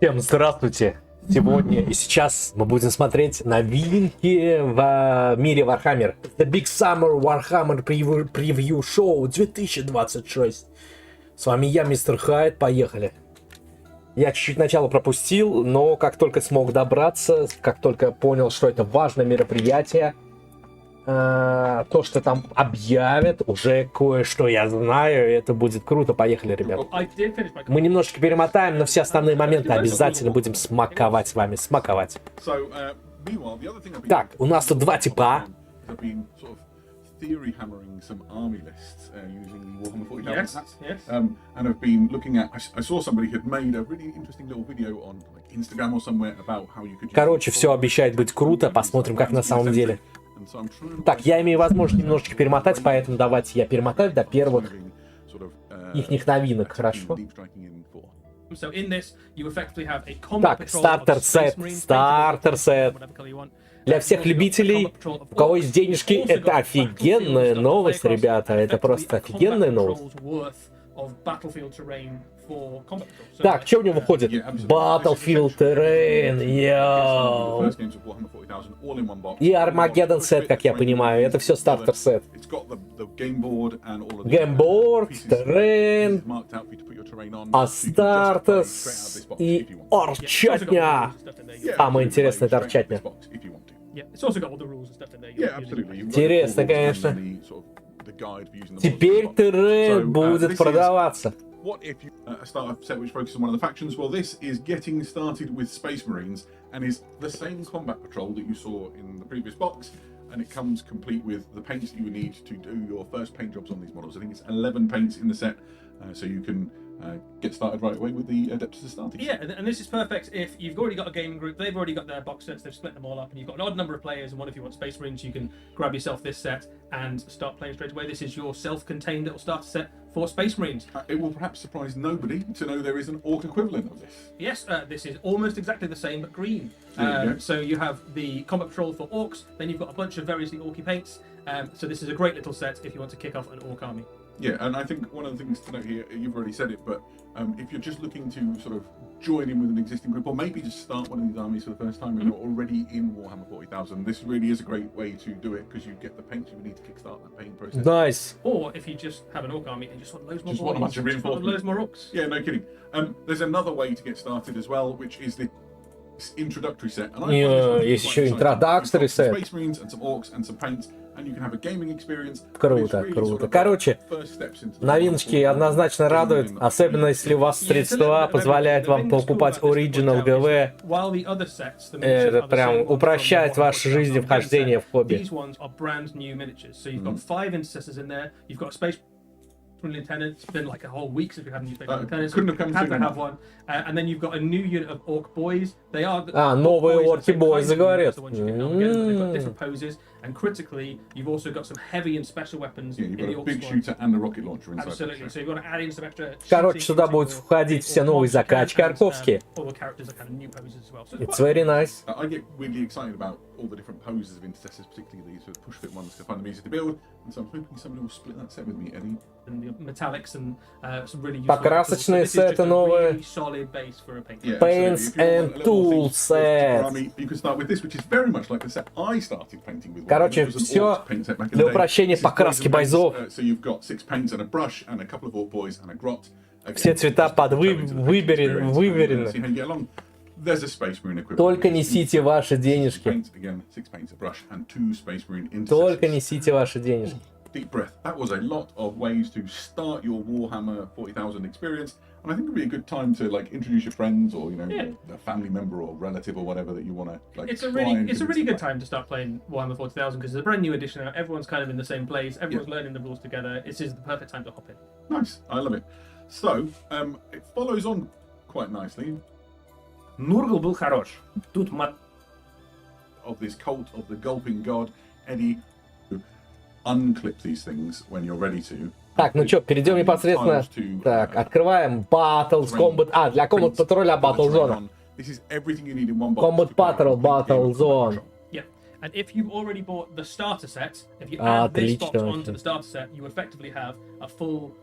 Всем здравствуйте! Сегодня и сейчас мы будем смотреть новинки в мире Warhammer. The Big Summer Warhammer Preview Show 2026. С вами я, мистер Хайд. Поехали. Я чуть-чуть начало пропустил, но как только смог добраться, как только понял, что это важное мероприятие, то, что там объявят, уже кое-что я знаю, и это будет круто. Поехали, ребят. Мы немножечко перемотаем, но все основные моменты обязательно будем смаковать с вами. Смаковать. Так, у нас тут два типа. Theory hammering some army lists using the Warhammer 40,000 and I've been looking at. I saw somebody had made a really interesting little video on like Instagram or somewhere about how you could. Короче, все обещает быть круто. Посмотрим, как на самом деле. Так, я имею возможность немножечко перемотать, поэтому давайте я перемотаю до первых их новинок, хорошо? Так, стартер сет. Для всех любителей, у кого есть денежки, это офигенная новость, ребята. Это просто офигенная новость. Так, что в него входит? Battlefield Terrain, йоу. И Armageddon сет, как я понимаю. Это все стартер сет. Геймборд, Terrain, Астартес и Орчатня. Самое интересное — это Орчатня. Интересно, конечно. Теперь Terrain будет продаваться. What if you start a set which focuses on one of the factions? Well, this is getting started with Space Marines and is the same combat patrol that you saw in the previous box, and it comes complete with the paints that you would need to do your first paint jobs on these models. I think it's 11 paints in the set, so you can get started right away with the Adeptus Astartes. Yeah, and this is perfect if you've already got a gaming group, they've already got their box sets, they've split them all up, and you've got an odd number of players, and what if you want Space Marines, you can grab yourself this set and start playing straight away. This is your self-contained little starter set for Space Marines. It will perhaps surprise nobody to know there is an Orc equivalent of this. Yes, this is almost exactly the same, but green. So you have the Combat Patrol for Orcs, then you've got a bunch of variously Orky paints, so this is a great little set if you want to kick off an Orc army. Yeah, and I think one of the things to note here, you've already said it, but if you're just looking to sort of join in with an existing group, or maybe just start one of these armies for the first time and you're already in Warhammer 40,000, this really is a great way to do it because you get the paints you would need to kickstart that paint process. Nice. Or if you just have an Orc army and just want loads more, just want a bunch of reinforcements, loads more Orcs. Yeah, no kidding. There's another way to get started as well, which is the introductory set. And есть еще introductory set. Space Marines and some Orcs and some paints. And you can have a gaming experience. Круто, круто. Короче, новиночки однозначно радуют, особенно если у вас средства позволяют вам покупать Original ГВ. Это прям упрощает вашу жизнь в хождении в хобби. Lieutenant. It's been like a whole week since we had a new lieutenant. Couldn't have come had to have one. And then you've got a new unit of Orc boys. They are новые Orky boys, говорят. They've got different poses, and critically, you've also got some heavy and special weapons. Yeah, you've got a big shooter and a rocket launcher inside. Absolutely. So you've got to add in some extra. Короче, сюда будут входить все новые закачки орковские. All the characters are kind of new poses as well. It's very nice. I get really excited about all the different poses of intercessors, particularly these sort of push fit ones, to find them easy to build. And so I'm hoping somebody will split that set with me, Eddie. And the metallics and some really useful. Покрасочные сеты новые. Solid base for a paint. Paints and tools set. You can start with this, which is very much like the set I started painting with. Короче, все для упрощения покраски бойцов. So you've got 6 paints and a brush and a couple of Orc boys and a grot. Все цвета выверены. There's a Space Marine equivalent. Только несите ваши денежки. Again, 6 paints, a brush, and 2 Space Marine intercessors. Только несите ваши денежки. Deep breath. That was a lot of ways to start your Warhammer 40,000 experience, and I think it'd be a good time to like introduce your friends or a family member or relative or whatever that you want to like. It's a really good time to start playing Warhammer 40,000 because it's a brand new edition. Everyone's kind of in the same place. Everyone's learning the rules together. This is the perfect time to hop in. Nice, I love it. So it follows on quite nicely. Нургл был хорош. Тут of this cult of the gulping god, Eddie. Unclip these things when you're ready to. Так, ну что, перейдем непосредственно. Так, открываем Battles, Combat. Для Combat Patrol Battle Zone. Combat Patrol, Battle Zone. Yeah, and if you've already bought the starter set, if you add this box onto the starter set, you effectively have a full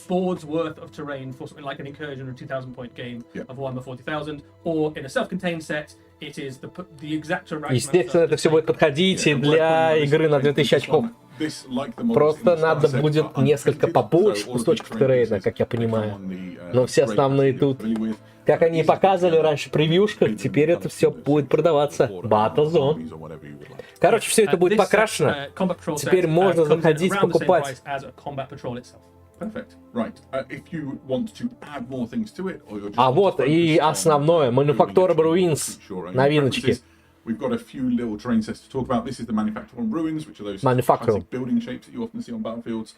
boards worth of terrain for something like an incursion or 2,000-point game Yeah. of Warhammer 40,000, or in a self-contained set, it is the exact rank. Естественно, это все будет подходить и для игры на 2000 очков. Просто надо будет несколько побольше кусочков террейна, как я понимаю. Но все основные тут. Как они и показывали раньше в превьюшках, теперь это все будет продаваться. Battle Zone. Короче, все это будет покрашено. Теперь можно заходить, покупать. Perfect. Right. If you want to add more things to it, or you're just А вот и основное. Manufacturable Ruins. Новиночки. We've got a few little terrain sets to talk about. This is the manufacturable ruins, which are those Manufacturable. classic building shapes that you often see on battlefields.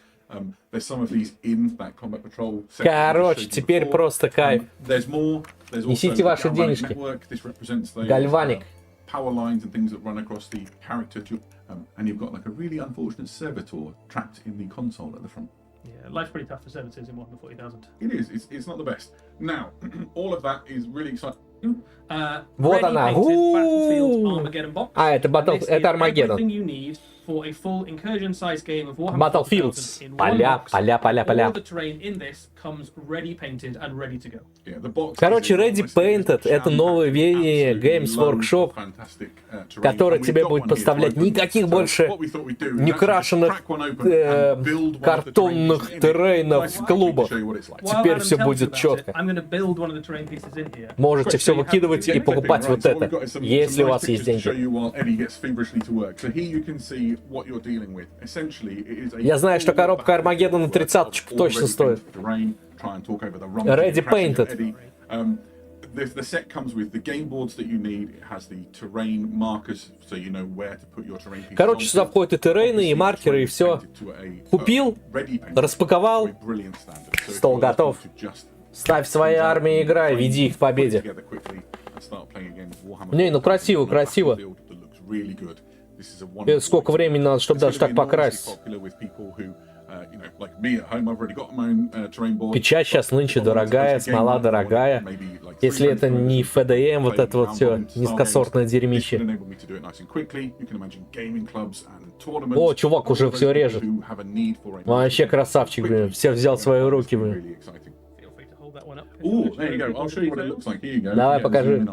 There's some of these in that combat patrol set. Короче, теперь просто кайф. There's more. There's also Несите ваши the galvanic денежки. network. This represents the Гальваник. power lines and things that run across the character. And you've got like a really unfortunate servitor trapped in the console at the front. Yeah, life's pretty tough for servitors in Warhammer 40,000. It is. It's not the best. Now, all of that is really exciting. Вот она. А, это Армагеддон. Battlefields. Поля. Короче, Ready Painted — это новое веяние Games Workshop, которое тебе будет поставлять никаких больше некрашенных картонных террейнов в клубах. Теперь все будет четко. Можете все выкидывать и покупать вот это, если у вас есть деньги. Я знаю, что коробка Армагеддона 30-ку точно стоит. Ready Painted. The set comes with the game boards that you need. It has the terrain markers, so you know where to put your terrain pieces. Короче, сюда входят и террейны, и маркеры, и все. Купил, распаковал, стол готов. Ставь свои армии, играй, веди их к победе. Не, ну красиво, красиво. Это сколько времени надо, чтобы даже так покрасить. Печать сейчас нынче дорогая, смола дорогая. Если это не ФДМ, вот это вот все низкосортное дерьмище. О, чувак уже все режет. Вообще красавчик, блин. Все взял в свои руки, блин. Давай, покажи.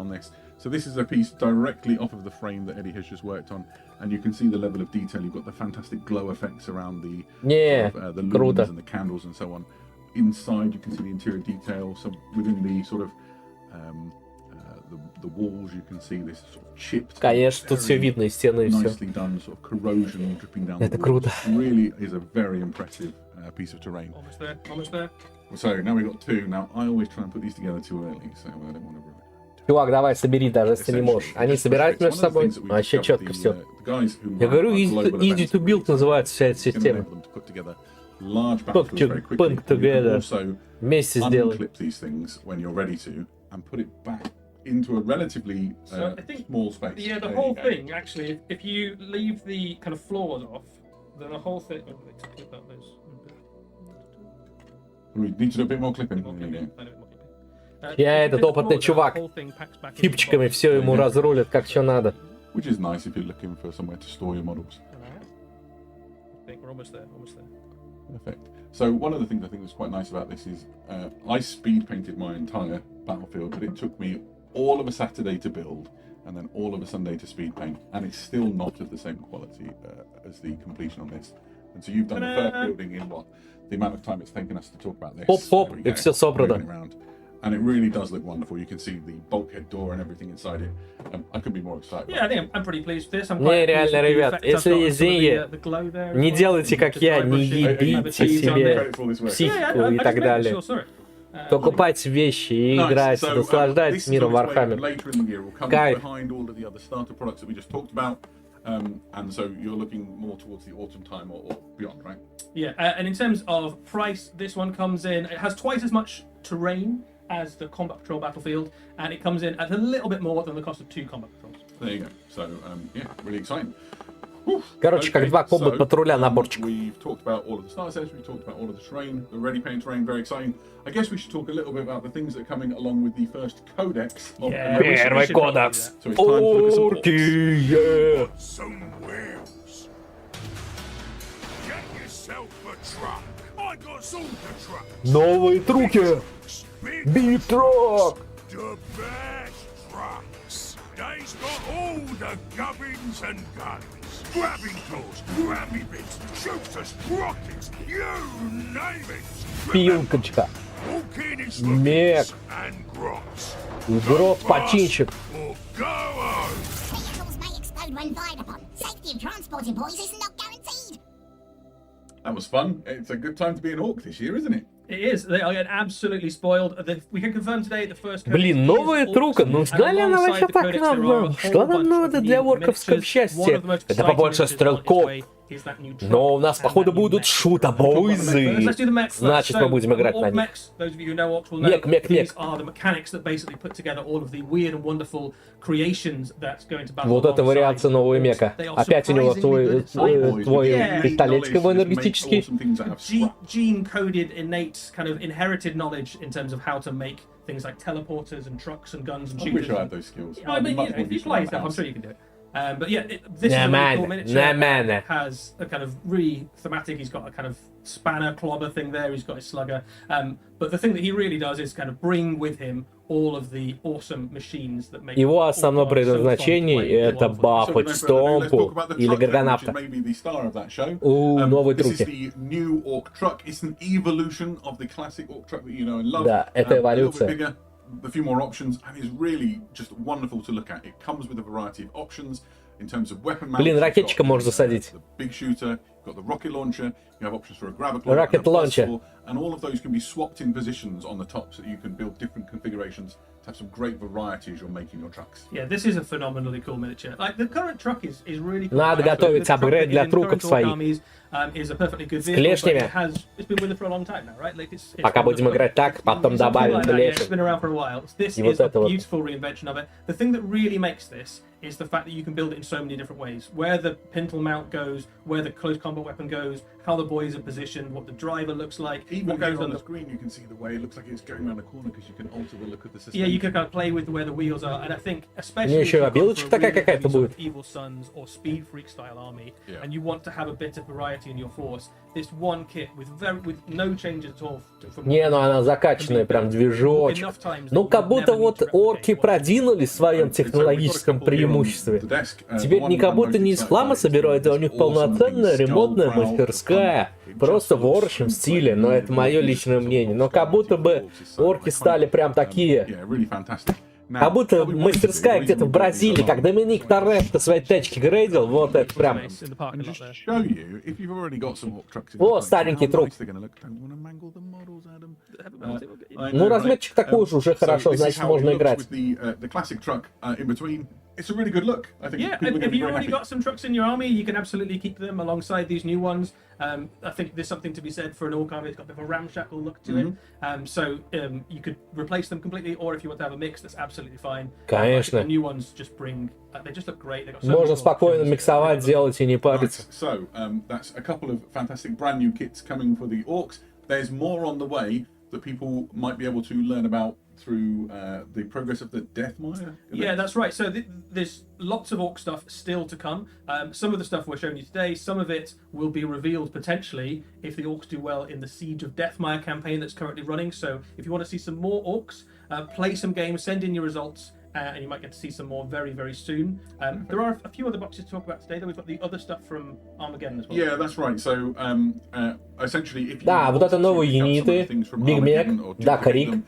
So this is a piece directly off of the frame that Eddie has just worked on, and you can see the level of detail. You've got the fantastic glow effects around the the lumens and the candles and so on. Inside, you can see the interior detail. So within the sort of the walls, you can see this sort of chipped. Конечно, тут все видно, и стены, и все. Nicely done, sort of corrosion dripping down. Это круто. Really is a very impressive piece of terrain. Almost there, almost there. So now we've got two. Now I always try and put these together too early, so I don't want to ruin it. Чувак, давай, собери, даже если не можешь. Они собирают между собой? Вообще четко все. Я говорю, easy to build называется вся эта система. Put together. Вместе сделай. Into a relatively small space. Yeah, the whole thing, actually, if you leave the kind of floors off, then the whole thing... We need to do a bit more clipping. Я этот опытный чувак. Чипчиками все ему разрулят, как что надо. Which is nice if you're looking for somewhere to store your models. I think we're almost there, almost there. Perfect. So one of the things I think that's quite nice about this is I speed painted my entire battlefield, but it took me all of a Saturday to build and then all of a Sunday to speed paint, and it's still not of the same quality as the completion on this. And so you've done the first building in what? The amount of time it's taken us to talk about this. Хоп-хоп, и все собрано. And it really does look wonderful. You can see the bulkhead door and everything inside it. I couldn't be more excited. Yeah, I think I'm pretty pleased with this. Не, реально, ребят, если есть деньги, не делайте как я, не ебите себе психику и так далее. Покупайте вещи и играйте, наслаждайтесь миром Warhammer. Кайф. And so you're looking more towards the autumn time or beyond, right? Yeah, and in terms of price, this one comes in, it has twice as much terrain as the Combat Patrol Battlefield, and it comes in at a little bit more than the cost of 2 Combat Patrols. There you go. So, yeah, really exciting. Короче, как 2 Combat Патруля наборчик. We've talked about all of the start sets, we've talked about all of the terrain, the ready paint terrain, very exciting. I guess we should talk a little bit about the things that are coming along with the first codex. Первый кодекс. Орки, Новые труки. Big truck. The best trucks. They's got all the gubbins and guns. Grabbing tools, grabby bits, shooters, rockets, you name it. Пилкочка. Walk in its Мег. and grots. Грот починщик. Or go home. Vehicles may explode when fired upon. Safety of transporting boys is not guaranteed. That was fun. It's a good time to be an orc this year, isn't it? It is. They are getting absolutely spoiled. We can confirm today the first codex Блин, is новая orcs, трука. Ну and ждали она alongside вообще the так codex there are a давно. whole Что нам bunch надо of для new орковского miniatures. One счастья? of the most Это exciting побольше miniatures on its стрелков. way is that new truck Но у нас, and походу, that new будут mech. шутобойзы. Let's do the mechs first. Значит, мы So, будем играть на orc них. mechs, those of you who know orcs will know, Мех, мех, these мех. are the mechanics that basically put together all of the weird and wonderful creations that's going to battle Вот это alongside вариация нового orcs. мека. They are Опять у него surprisingly твой, good at твой Yeah. пистолетик его Knowledge to just make энергетический. awesome things out of scrap. Gene-coded, innate, kind of inherited knowledge in terms of how to make things like teleporters and trucks and guns and I shooters. wish I had those skills. I mean, Much you know, more if you useful play around stuff, the I'm house. sure you can do it. But yeah, this is На a really cool мене, miniature. на мене. Has a kind of really thematic. He's got a kind of spanner clobber thing there. He's got his slugger. But the thing that he really does is kind of bring with him all of the awesome machines that make Его основное Orc so fun to предназначение play. это Wonderful. So бафать let's talk Стомпу about the или truck then, which is Горгонавта. maybe the star of that show. Новые This is труки. the new orc truck. It's an evolution of the classic orc truck that you know and love. Да, это A little эволюция. bit bigger, a few more options, and is really just wonderful to look at. It comes with a variety of options in terms of weapon mounts. Блин, You've ракетчика got можно засадить. the big shooter, you've got the rocket launcher, you have options for a grab a Rocket launcher. and all of those can be swapped in positions on the top so that you can build different configurations to have some great variety as you're making your trucks. Yeah, this is a phenomenally cool miniature. Like the current truck is really cool. Надо Actually, готовить the truck апгрейд that для is in труков current orc своих. armies, is a perfectly good С vehicle, but клешнями. it's been with it for a long time now, right? Like it's Пока one of будем the- играть так, потом Something добавим like that, yeah, it's клешень. been around for a while. This И вот is a это вот. beautiful reinvention of it. The thing that really makes this is the fact that you can build it in so many different ways. Where the pintle mount goes, where the close combat weapon goes, how the boys are positioned, what the driver looks like, Even what goes here on on the the screen, you can see the way it looks like it's going around the corner because you can alter the look of the system. yeah, you can kind of play with where the wheels are, and I think especially Мне if еще you've gone обилочка for a такая really какая-то heavy sort of будет. Evil Sons or Speed Freak style army, Yeah. and you want to have a bit of variety in your force. This one kit with no changes at all. From Не, ну она закачанная, прям движочек. enough times Ну, that как you'll будто never need вот to replicate орки what- продвинулись в своем технологическом преимуществе. Теперь не как будто не из хлама собирают, а у них полноценная ремонтная мастерская. Просто в орочем стиле, но это мое личное мнение. Но как будто бы орки стали прям такие... Как будто мастерская где-то в Бразилии, как Доминик Торетто свои тачки грейдил, вот это прям... in the parking And lot just there. show you, if you've already got some orc trucks in О, your старенький how труп. nice they're gonna look. Don't wanna mangle the models, Adam. I Ну, know, размерчик right? такой же уже So хорошо, this is значит, how it можно looks играть. with the classic truck in between. It's a really good look. I think Yeah, people are and gonna if be you very already happy. got some trucks in your army, you can absolutely keep them alongside these new ones. I think there's something to be said for an orc army. It's got a bit of a ramshackle look to it. So you could replace them completely, or if you want to have a mix, that's absolutely fine. Конечно. The new ones just bring. They just look great. They've got so Можно many спокойно options. миксовать, делать и не Right, париться. so that's a couple of fantastic brand new kits coming for the orcs. There's more on the way that people might be able to learn about through the progress of the Deathmire. Yeah, that's right. So there's lots of orc stuff still to come. Some of the stuff we're showing you today, some of it will be revealed potentially if the orcs do well in the Siege of Deathmire campaign that's currently running. So if you want to see some more orcs, play some games, send in your results, and you might get to see some more very, very soon. There are a few other boxes to talk about today, though. We've got the other stuff from Armageddon as well. Yeah, that's right. So essentially, if you Да, вот это want to новые pick up some of the юниты, things from Big Mac, Armageddon or Дакарик, duplicate them,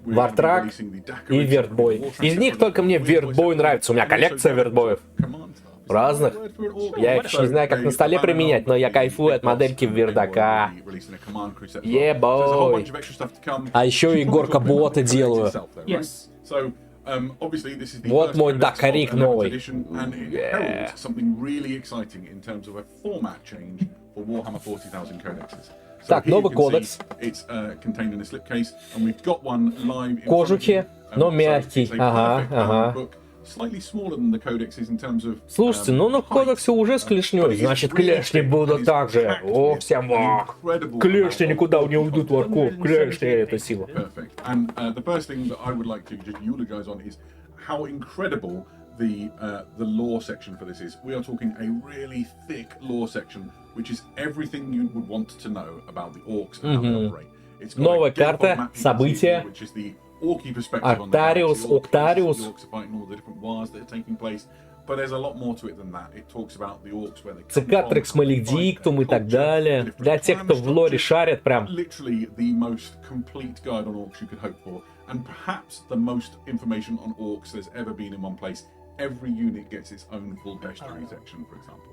we're Вартрак gonna be releasing the Dakarik и Вертбой. Из них только мне Вертбой нравится, у меня коллекция Вертбоев. Разных. Я их еще не знаю, как на столе применять, но я кайфую от модельки Вердака. Ебой. А еще и горка бота делаю. Yes. Вот мой Дакарик новый. Так, новый кодекс. Кожухи, но мягкий. Ага, ага. Слушайте, ну на кодексе уже с клешней, значит клешни будут так же. Ох, всем ох. Клешни никуда не уйдут в орков. Клешни — это сила. Perfect. And the first thing that I would like to just eulogize on is how incredible the lore section for this is. We are talking a really thick lore section, which is everything you would want to know about the orcs and how they operate. It's got Новая a game карта, map you can see события. here, which is the orky perspective on the Artarius, galaxy, all the places Octarius. the orcs are fighting, all the different wars that are taking place. But there's a lot more to it than that. It talks about the orcs, where they come Цикатрикс, from, how they fight, Маледиктум и their так culture, далее. the different Для тех, кто clan в лоре structures. шарит, прям. Literally the most complete guide on orcs you could hope for, and perhaps the most information on orcs there's ever been in one place. Every unit gets its own full bestiary section, for example.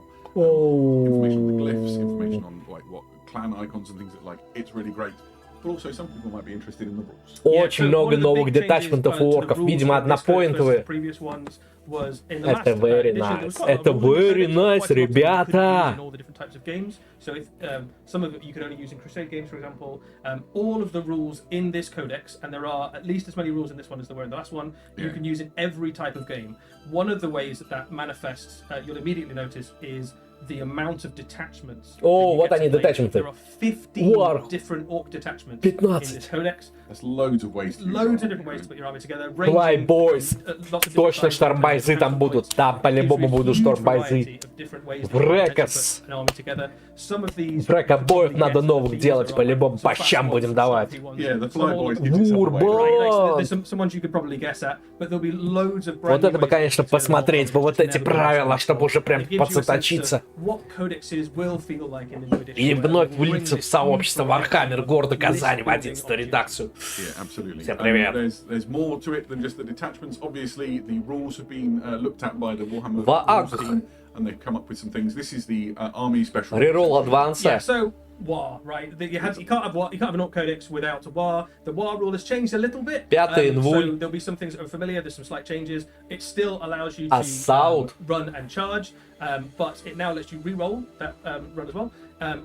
Information on the glyphs, information on like what clan icons and things like. It's really great. But also some people might be interested in the rules. Очень много новых детачментов у орков. Видимо, однопоинтовые. Это very nice. Это very nice, ребята. So if some of it you can only use in Crusade games, for example, all of the rules in this codex, and there are at least as many rules in this one as there were in the last one, you can use in every type of game. One of the ways that manifests, you'll immediately notice, is the amount of detachments. О, вот они, детачменты. There are 15 Вау. different orc detachments 15. in this codex. There's loads of ways to use Loads it. of different ways to put your army together. Fly ranging boys. from, lots of different Точно kinds of штормбайзы там будут. Там по-любому будут штормбайзы. Врекос. Врекобоев надо новых делать, по-любому по щам будем давать. Yeah, the fly boys gives it some Урбан. weight. There's some ones you could probably guess at, but there'll be loads of Вот brand это new бы, ways конечно, to turn посмотреть orcs бы вот into эти never правила, before. чтобы уже прям It gives you a sense подсоточиться. of what codexes will feel like in the new edition, И where вновь they'll bring влиться в this сообщество new Вархаммер, города list Казани, в building 11-ю options. редакцию. Yeah, absolutely. Всем привет. There's more to it than just the detachments. Obviously, the rules have been looked at by the Warhammer Vaag. rules team, and they've come up with some things. This is the army special. Reroll адванса. Yeah, so war, right? You can't have war. You can't have an orc codex without a war. The war rule has changed a little bit. Пятый so инвуль. there'll be some things that are familiar. There's some slight changes. It still allows you Assault. to run and charge, but it now lets you re-roll that run as well.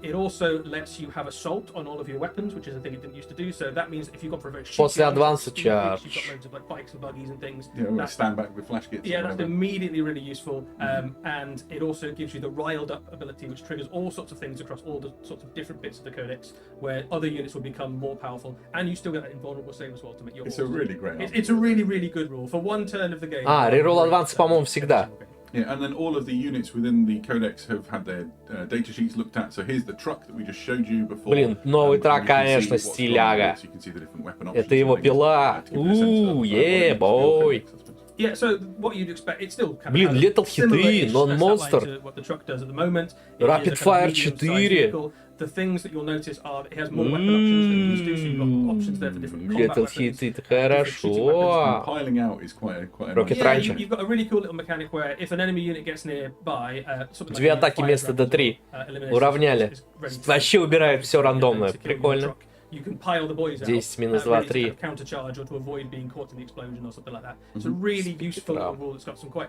It also lets you have assault on all of your weapons, which is a thing it didn't used to do. So that means if you've got for a very После shitty адванса you've charge. got loads of like bikes and buggies and things. Yeah, we'll That's- stand back with flash kits. yeah, or that's whatever. immediately really useful, and it also gives you the riled up ability, which triggers all sorts of things across all the sorts of different bits of the codex, where other units will become more powerful, and you still get that invulnerable save as well to make your. It's a really great. It's a really, really good rule for one turn of the game. Reroll адванса, по-моему, всегда. Yeah, and then all of the units within the codex have had their data sheets looked at. So here's the truck that we just showed you before. Блин, новый and трак, you can see конечно, what's going on стиляга. with it, so you can see the different weapon options Это его and things, пила. to give you a sense of, what Yeah, it means to your boy. codex, I suppose. Yeah, so what you'd expect, it still kind Блин, of has Lethal similar хиты, non-monster. to what the truck does at the moment. It Rapid is a kind of Fire medium-sized 4. vehicle. The things that you'll notice are that it has more weapon options than it used to, so you've got options there for different combat Lethal weapons. хиты, это different shooting weapons. хорошо. Piling out is quite a Rocket nice Rancher. You've got a really cool little mechanic where if an enemy unit gets nearby, something Две like атаки вместо D3. Уравняли. Вообще убирает все рандомное. Прикольно. You can pile the boys out, 10 минус really 2, to 3. kind of counter charge or to avoid being caught in the explosion or something like that. It's a really useful little rule that's got some quite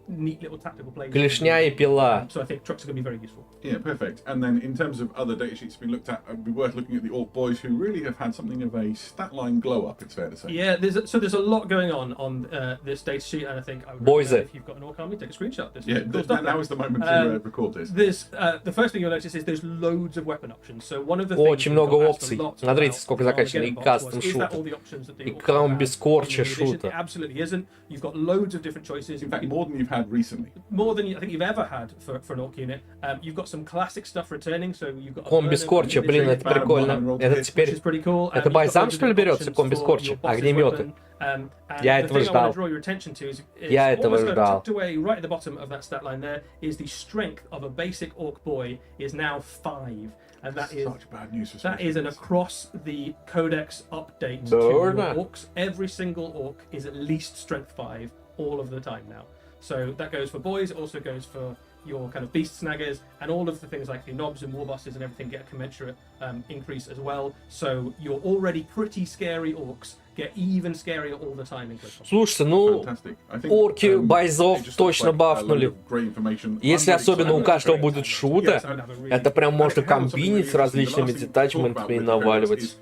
neat little tactical plays. Клешня и пила. So I think trucks are going to be very useful. Yeah, perfect. And then in terms of other data sheets being looked at, it'd be worth looking at the Orc Boys, who really have had something of a stat line glow up, it's fair to say. Yeah, there's a lot going on this data sheet, and I think I would Boys, recommend if you've got an orc army, take a screenshot. There's Yeah, some cool stuff now there. is the moment to record this. There's the first thing you'll notice is there's loads of weapon options. So one of the Очень things много we got asked опций. a lot Смотрите, about сколько on the закачано. И Game Box кастом was, is that шутер. all the options that the И orcs комби have скорча in the new edition? шутер. It absolutely isn't. You've got loads of different choices. In fact, more than you've had recently. More than I think you've ever had for an orc unit. You've got some classic stuff returning. So you've got a Комби burner, скорча, an блин, infantry это band, прикольно. Это which теперь... is pretty cool. Это You've got бальзам, loads of что ли, different берется? options Комби for скорча? your boss's Огнеметы. weapon. And Я the этого thing I want ждал. to draw your attention to is Я этого almost ждал. tucked away right at the bottom of that stat line there is the strength of a basic orc boy is now 5, and that is Such bad news for that Space is an Marines. across the codex update to your orcs. Every single orc is at least strength 5 all of the time now. So that goes for boys. It also goes for your kind of beast snaggers, and all of the things like the knobs and war bosses and everything get a commensurate increase as well. So your already pretty scary orcs get even scarier all the time in close combat. Слушайте, ну, Fantastic. I think, орки бойцов it just looks точно like a load бафнули. of great information. Если I'm really особенно у excited каждого about it. будет шута, это прям можно комбинить с различными детачментами и наваливать.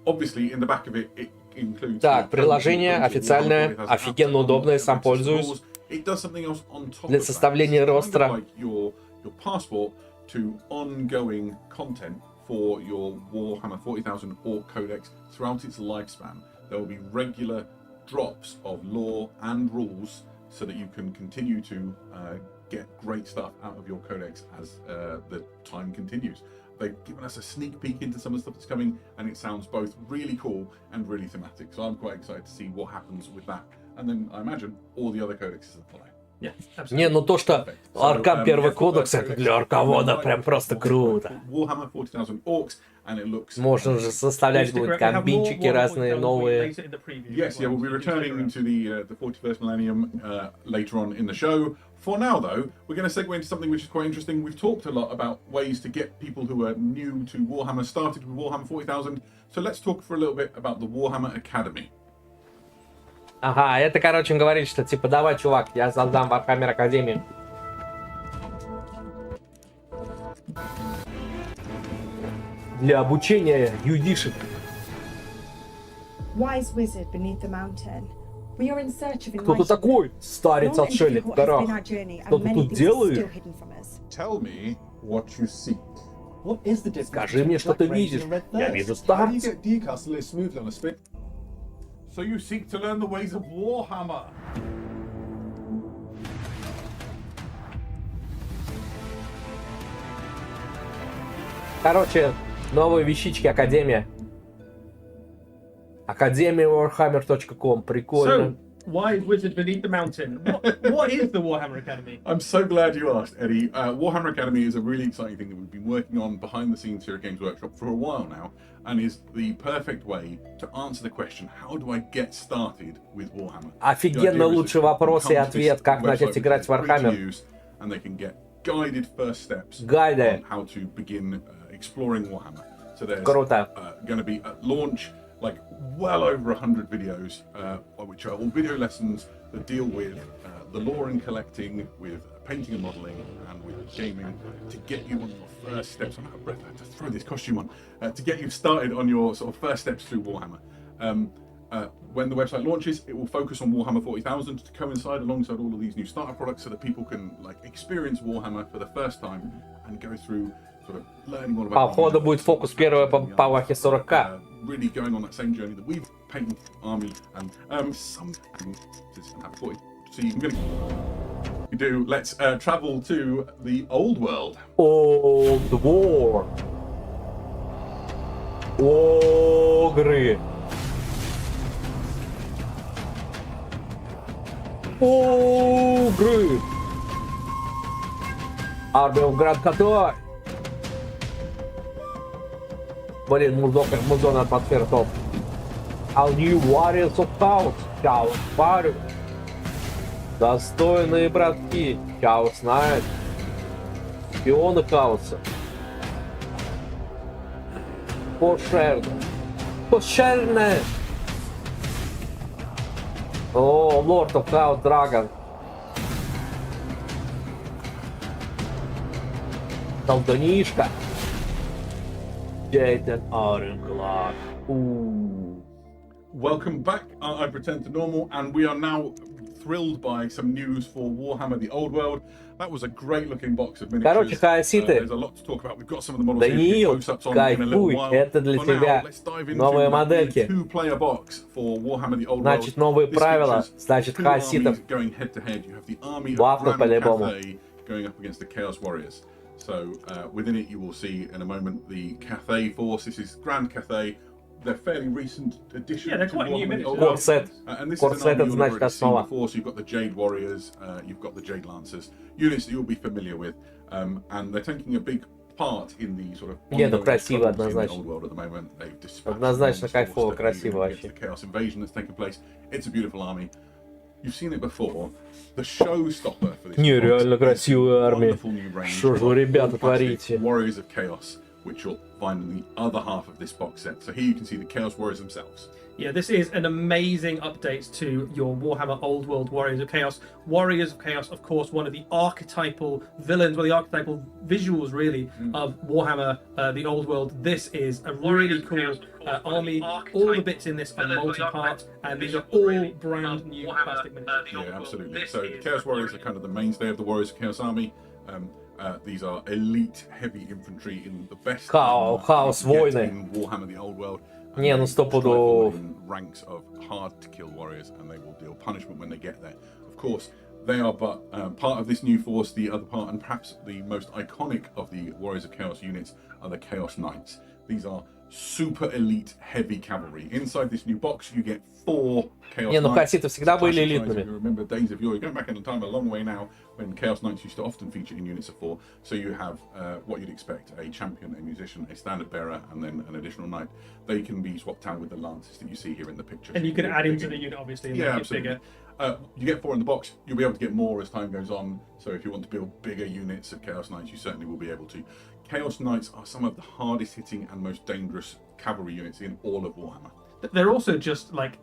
Obviously, in the back of it, it includes Так, the приложение code, официальное, it has офигенно удобное, сам пользуюсь. It does something else on top Для of that. составления It's kind of ростра. like your passport to ongoing content for your Warhammer 40,000 Orc Codex throughout its lifespan. There will be regular drops of lore and rules so that you can continue to get great stuff out of your codex as the time continues. They've given us a sneak peek into some of the stuff that's coming, and it sounds both really cool and really thematic. So I'm quite excited to see what happens with that. And then I imagine all the other codexes that follow. Yeah, Не, absolutely. ну то, что Аркам первый кодекс, это для арковода прям просто круто. Warhammer 40,000 Orcs, and it looks Можно же составлять будет комбинчики разные, новые. Yes, yeah, we'll be returning to the 41st millennium later on in the show. For now, though, we're going to segue into something which is quite interesting. We've talked a lot about ways to get people who are new to Warhammer started with Warhammer 40,000. So let's talk for a little bit about the Warhammer Academy. Ага, это, короче, говорит, что типа, давай, чувак, я создам Warhammer Академию. Для обучения юдишек. Wise wizard beneath the mountain. We are in search of Кто ты такой, старец-отшельник в горах? Что ты тут делаешь? Tell me what you see. What is the difference? Скажи мне, что ты видишь. Я вижу How do you старца. get decast to live smoothly on a spit? So you seek to learn the ways of Warhammer. Короче, новые вещички Академия. Академия Warhammer.com. Прикольно. So, wise wizard beneath the mountain. What is the Warhammer Academy? I'm so glad you asked, Eddie. Warhammer Academy is a really exciting thing that we've been working on behind the scenes here at Games Workshop for a while now, and is the perfect way to answer the question, how do I get started with Warhammer? Офигенно лучший вопрос и ответ, как начать играть в Warhammer. And they can get guided first steps Гайды. on how to begin exploring Warhammer. So there's Круто. going to be at launch like well over 100 videos, which are all video lessons that deal with the lore and collecting, with painting and modelling, and with gaming to get you on your first steps. I'm out of breath. I have to throw this costume on to get you started on your sort of first steps through Warhammer. When the website launches, it will focus on Warhammer 40,000 to coincide alongside all of these new starter products, so that people can like experience Warhammer for the first time and go through sort of learning all about. Походу будет фокус первый по Вахе 40к. Really going on that same journey that we've painted army and some have 40. So you can do. Let's travel to the old world. Old War. Огры. Огры. Армия в град Катай. Блин, музон атмосфера топ. All new warriors of chaos. Chaos warriors. Достойные братки. Chaos знает. Шпионы хаоса. Пошерно. Пошерно. О, Lord of Chaos Dragon. Колдунишка. Jaden Ironclad. Ooh. Welcome back. I pretend to normal, and we are now thrilled by some news for Warhammer: The Old World. That was a great looking box of miniatures. Короче, хаоситы. There's a lot to talk about. We've got some of the models here. Даниил, Close-ups on in a little кайфуй, while. это для For now, тебя let's dive into новые the модельки. two-player box for Warhammer: The Old Значит, World. новые This правила, features значит, two хаоситов. armies going head to head. You have the army of Вафна Grand по-любому. Cathay going up against the Chaos Warriors. So within it, you will see in a moment the Cathay force. This is Grand Cathay. They're fairly recent addition. Yeah, they're to quite new Warhammer: The miniatures. Old World. Корсет. And this Корсет is an army это you'll значит already seen основа. before. So you've got the Jade Warriors, you've got the Jade Lancers, units that you'll be familiar with, and they're taking a big part in the sort of Не, ну ongoing красиво, struggles in the однозначно. old world at the moment. They've dispatched Однозначно enormous кайфово, force красиво against вообще. the Chaos invasion that's taken place. It's a beautiful army. You've seen it before. The showstopper for this Не, box реально is красивая the армия. wonderful new range Что же вы, of ребята, all-plastic творите? Warriors of Chaos, which you'll find in the other half of this box set. So here you can see the Chaos Warriors themselves. Yeah, this is an amazing update to your Warhammer Old World Warriors of Chaos. Warriors of Chaos, of course, one of the archetypal villains, one of the archetypal visuals, really, of Warhammer, the Old World. This is a really cool army. All the bits in this are multi-part, and these are all brand new plastic miniatures. Yeah, absolutely. So the Chaos Warriors are kind of the mainstay of the Warriors of Chaos army. These are elite heavy infantry in the best Chaos you can get войны. in Warhammer: The Old World. Не, ну стопудово. In ranks of hard to kill warriors, and they will deal punishment when they get there. Of course, They are but part of this new force. The other part, and perhaps the most iconic of the Warriors of Chaos units, are the Chaos Knights. These are super elite heavy cavalry. Inside this new box, you get 4 Chaos Не, ну Knights. хаситы всегда были Classic size. If you элитными. remember days of yore, you're going back in time a long way now, when Chaos Knights used to often feature in units of 4. So you have what you'd expect: a champion, a musician, a standard bearer, and then an additional knight. They can be swapped out with the lances that you see here in the picture. And you can add into the unit, obviously, and make it bigger. You get 4 in the box. You'll be able to get more as time goes on. So if you want to build bigger units of Chaos Knights, you certainly will be able to. Chaos Knights are some of the hardest hitting and most dangerous cavalry units in all of Warhammer. They're also just like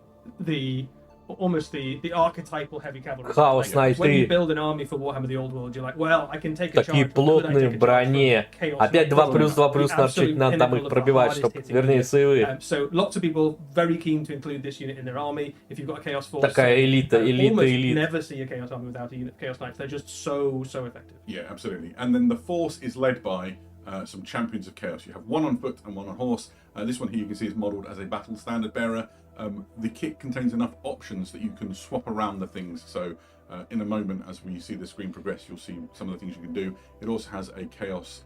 almost the archetypal heavy cavalry. Хаос Like, when you Knighты. build an army for Warhammer the Old World, you're like, well, I can take a Такие charge. but could I плотные take в a charge броне. from Chaos Опять Knights? 2+2+, The надо absolute чуть надо там pinnacle их of the пробивать, чтобы hardest hitting вернее unit. сейвы. So lots of people very keen to include this unit in their army. If you've got a Chaos Force, Такая элита, almost элита. never see a Chaos army without a unit of Chaos Knights. They're just so effective. Yeah, absolutely. And then the force is led by some champions of chaos. You have one on foot and one on horse. This one here you can see is modelled as a battle standard bearer. The kit contains enough options that you can swap around the things. So in a moment, as we see the screen progress, you'll see some of the things you can do. It also has a chaos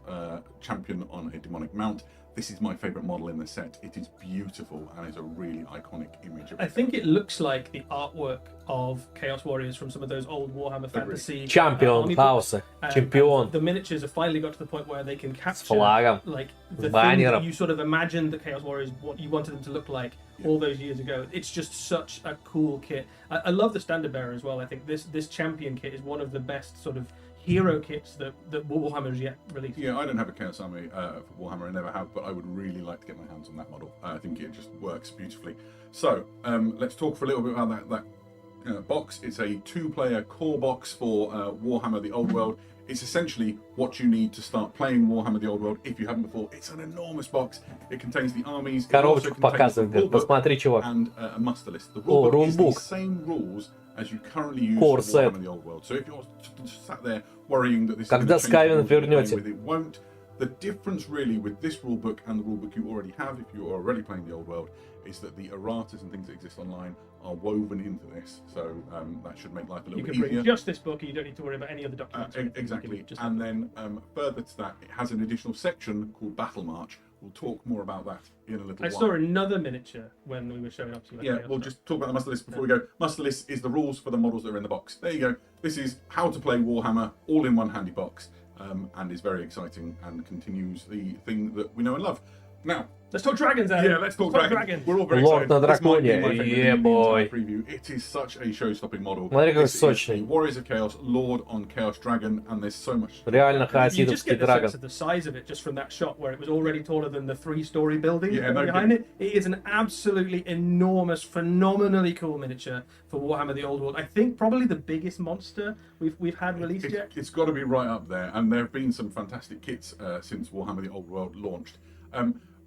champion on a demonic mount. This is my favourite model in the set. It is beautiful and is a really iconic image. I think it looks like the artwork of Chaos Warriors from some of those old Warhammer Fantasy Чемпион army books. хаоса. Чемпион. The miniatures have finally got to the point where they can capture флагом, like с the thing баннером. that you sort of imagined the Chaos Warriors, what you wanted them to look like all those years ago. It's just such a cool kit. I love the standard bearer as well. I think this champion kit is one of the best sort of hero kits that Warhammer has yet released. Yeah, I don't have a Chaos Army for Warhammer, I never have, but I would really like to get my hands on that model. I think it just works beautifully. So, let's talk for a little bit about that box. It's a 2-player core box for Warhammer the Old World. It's essentially what you need to start playing Warhammer the Old World if you haven't before. It's an enormous box. It contains the armies. Коробочку показывает, говорит, посмотри, чувак. And a muster list. The rulebook is the rulebook. same rules as you currently use Core for set. Warhammer the Old World. So if you're sat there worrying that this Когда is going to change Skyrim the rules you're playing вернете? with, it won't. The difference really with this rulebook and the rulebook you already have, if you're already playing the Old World, is that the erratas and things that exist online are woven into this. So that should make life a little You bit can easier. bring just this book, and you don't need to worry about any other documents. or anything. You Exactly. can just And then further to that, it has an additional section called Battle March. We'll talk more about that in a little I while. saw another miniature when we were showing up. Some of the Yeah, Chaos we'll stuff. just talk about the muster list before we go. Muster list is the rules for the models that are in the box. There you go. This is how to play Warhammer all in one handy box, and is very exciting and continues the thing that we know and love. Now, Let's talk dragons, Adam. yeah, let's talk dragons. We're all very Lord excited. на This might be драконе. my favourite Yeah, in the entire boy. preview. It is such a show-stopping model. Смотри, какой This is сочный. the Warriors of Chaos, Lord on Chaos Dragon, and there's so much. Реально You just хаоситовский get the драгон. sense of the size of it just from that shot where it was already taller than the 3-story building Yeah, no behind it. It is an absolutely enormous, phenomenally cool miniature for Warhammer the Old World. I think probably the biggest monster we've had released yet. It's got to be right up there, and there have been some fantastic kits since Warhammer the Old World launched.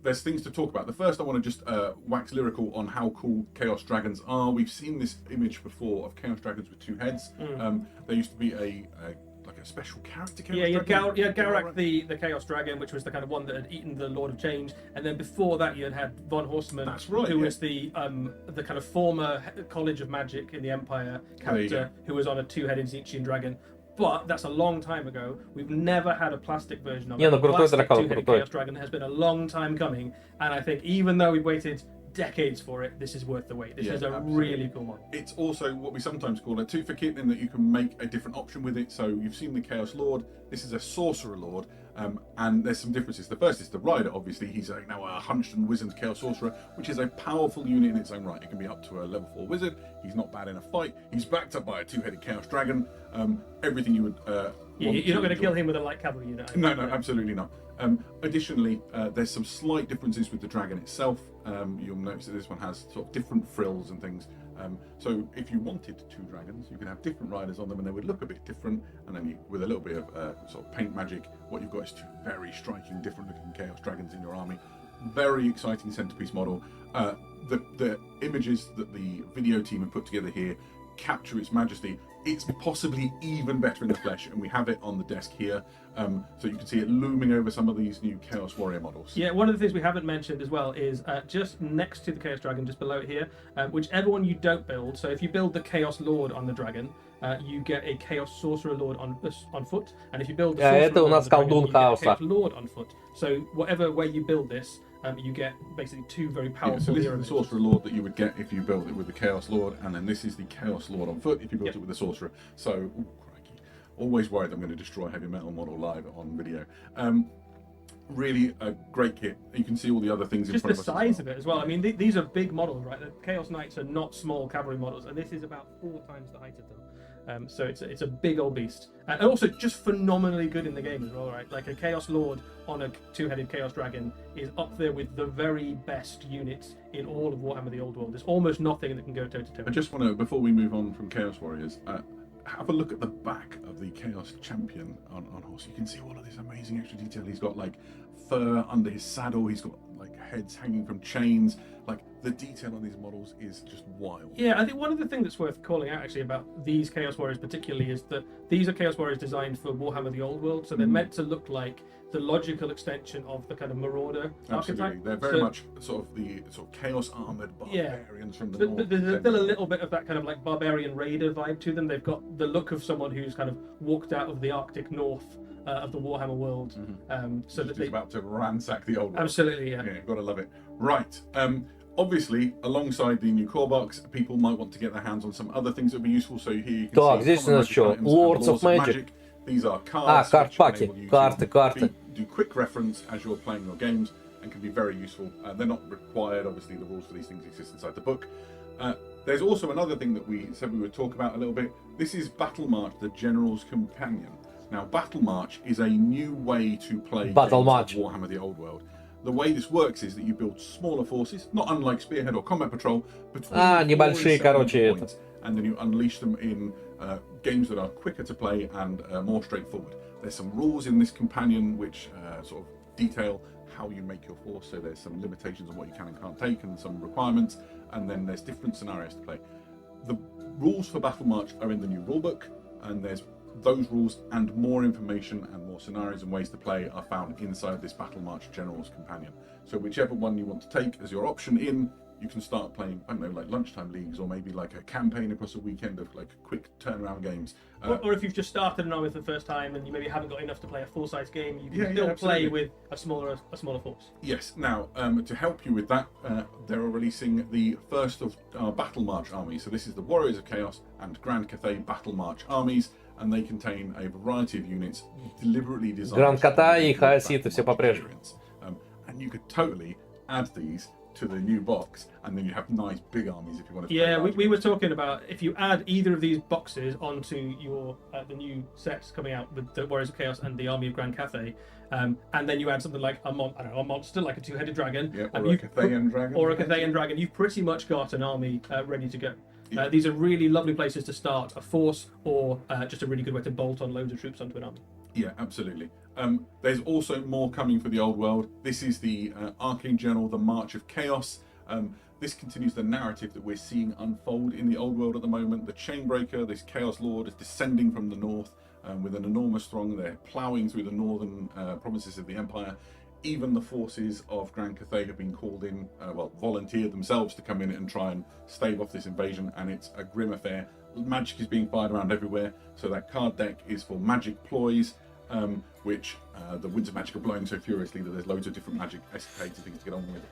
There's things to talk about. The first, I want to just wax lyrical on how cool Chaos Dragons are. We've seen this image before of Chaos Dragons with 2 heads. There used to be a special character. Chaos Dragon. Garak the Chaos Dragon, which was the kind of one that had eaten the Lord of Change, and then before that you had Von Horstmann, That's right, who yeah. was the kind of former College of Magic in the Empire character, who was on a 2-headed Zyxian dragon. But that's a long time ago. We've never had a plastic version of Не, it. ну The крутой plastic дракон, 2-headed крутой. Chaos Dragon has been a long time coming, and I think even though we've waited decades for it, this is worth the wait. This Yeah, is a absolutely. really cool model. It's also what we sometimes call a 2-for kit, in that you can make a different option with it. So you've seen the Chaos Lord. This is a Sorcerer Lord, and there's some differences. The first is the Rider. Obviously, he's now a hunched and wizened Chaos Sorcerer, which is a powerful unit in its own right. It can be up to a level 4 wizard. He's not bad in a fight. He's backed up by a 2-headed Chaos Dragon. Everything you would. You're not going to kill him with a light cavalry unit. No, absolutely not. Additionally, there's some slight differences with the dragon itself. You'll notice that this one has sort of different frills and things. So if you wanted 2 dragons, you can have different riders on them, and they would look a bit different. And then with a little bit of sort of paint magic, what you've got is 2 very striking, different-looking Chaos Dragons in your army. Very exciting centerpiece model. The images that the video team have put together here capture its majesty. it's possibly even better in the flesh, and we have it on the desk here, so you can see it looming over some of these new Chaos Warrior models. Yeah, one of the things we haven't mentioned as well is just next to the Chaos Dragon, just below it here, whichever one you don't build, so if you build the Chaos Lord on the dragon, you get a Chaos Sorcerer Lord on foot, and if you build the Sorcerer это у Lord нас on the dragon, колдун you get a хаоса. Chaos Lord on foot. So whatever way you build this, you get basically two very Yeah, powerful so this is hero the mages. Sorcerer Lord that you would get if you build it with the Chaos Lord, and then this is the Chaos Lord on foot if you built Yep. it with the Sorcerer. So, ooh, crikey. Always worried I'm going to destroy Heavy Metal model live on video. Really a great kit. You can see all the other things in Just front the of us. size of it as well. I mean, these are big models, right? The Chaos Knights are not small cavalry models, and this is about 4 times the height of them. So it's a big old beast, and also just phenomenally good in the game as well, right? Like a Chaos Lord on a 2-headed Chaos Dragon is up there with the very best units in all of Warhammer: The Old World. There's almost nothing that can go toe to toe. I just want to, before we move on from Chaos Warriors, have a look at the back of the Chaos Champion on horse. You can see all of this amazing extra detail. He's got like fur under his saddle. He's got like heads hanging from chains. Like the detail on these models is just wild. Yeah, I think one of the things that's worth calling out actually about these Chaos Warriors particularly is that these are Chaos Warriors designed for Warhammer: The Old World, so they're meant to look like the logical extension of the kind of Marauder Absolutely, archetype. they're very So- much sort of the chaos armored barbarians from the But, north. but there's still a little bit of that kind of like barbarian raider vibe to them. They've got the look of someone who's kind of walked out of the Arctic North of the Warhammer world, so that Just they about to ransack the old world. absolutely, yeah. Yeah, gotta love it. Right. Obviously, alongside the new core box, people might want to get their hands on some other things that would be useful. So here you can Так, see здесь у common нас magic что? items and Lords of Lords Magic. These are cards. карт which паки, enable you карты, to карты. do quick reference as you're playing your games and can be very useful. They're not required. Obviously, the rules for these things exist inside the book. There's also another thing that we said we would talk about a little bit. This is Battle March, the General's Companion. Now, Battle March is a new way to play Battle games March. of Warhammer: The Old World. The way this works is that you build smaller forces, not unlike Spearhead or Combat Patrol, between 4 небольшие, and 7 короче, points, and then you unleash them in games that are quicker to play and more straightforward. There's some rules in this companion which sort of detail how you make your force, so there's some limitations on what you can and can't take and some requirements, and then there's different scenarios to play. The rules for Battle March are in the new rulebook, and there's those rules and more information and more scenarios and ways to play are found inside this Battle March General's Companion. So whichever one you want to take as your option in, you can start playing, I don't know, like lunchtime leagues, or maybe like a campaign across a weekend of like quick turnaround games. Or if you've just started an army for the first time and you maybe haven't got enough to play a full-size game, you can Yeah, still play absolutely. with a smaller force. Yes. Now, to help you with that, they're releasing the first of our Battle March armies. So this is the Warriors of Chaos and Grand Cathay Battle March armies, and they contain a variety of units deliberately designed. Гранд Катай и for Хаоситы, Battle все March по-прежнему. experience. And you could totally add these to the new box, and then you have nice big armies if you want to. Yeah, play large we were games. talking about if you add either of these boxes onto your the new sets coming out with the Warriors of Chaos and the Army of Grand Cathay, and then you add something like a monster like a 2-headed dragon, Yeah, or a Cathayan dragon. or a Cathayan dragon, you've pretty much got an army ready to go. Yeah. These are really lovely places to start a force, or just a really good way to bolt on loads of troops onto an army. Yeah, absolutely. There's also more coming for the old world. This is the Arcane Journal, The March of Chaos. This continues the narrative that we're seeing unfold in the old world at the moment. The Chainbreaker, this Chaos Lord, is descending from the north with an enormous throng. They're ploughing through the northern provinces of the Empire. Even the forces of Grand Cathay have been called in, volunteered themselves to come in and try and stave off this invasion, and it's a grim affair. Magic is being fired around everywhere, so that card deck is for magic ploys, which the winds of magic are blowing so furiously that there's loads of different magic escapades and things to get on with.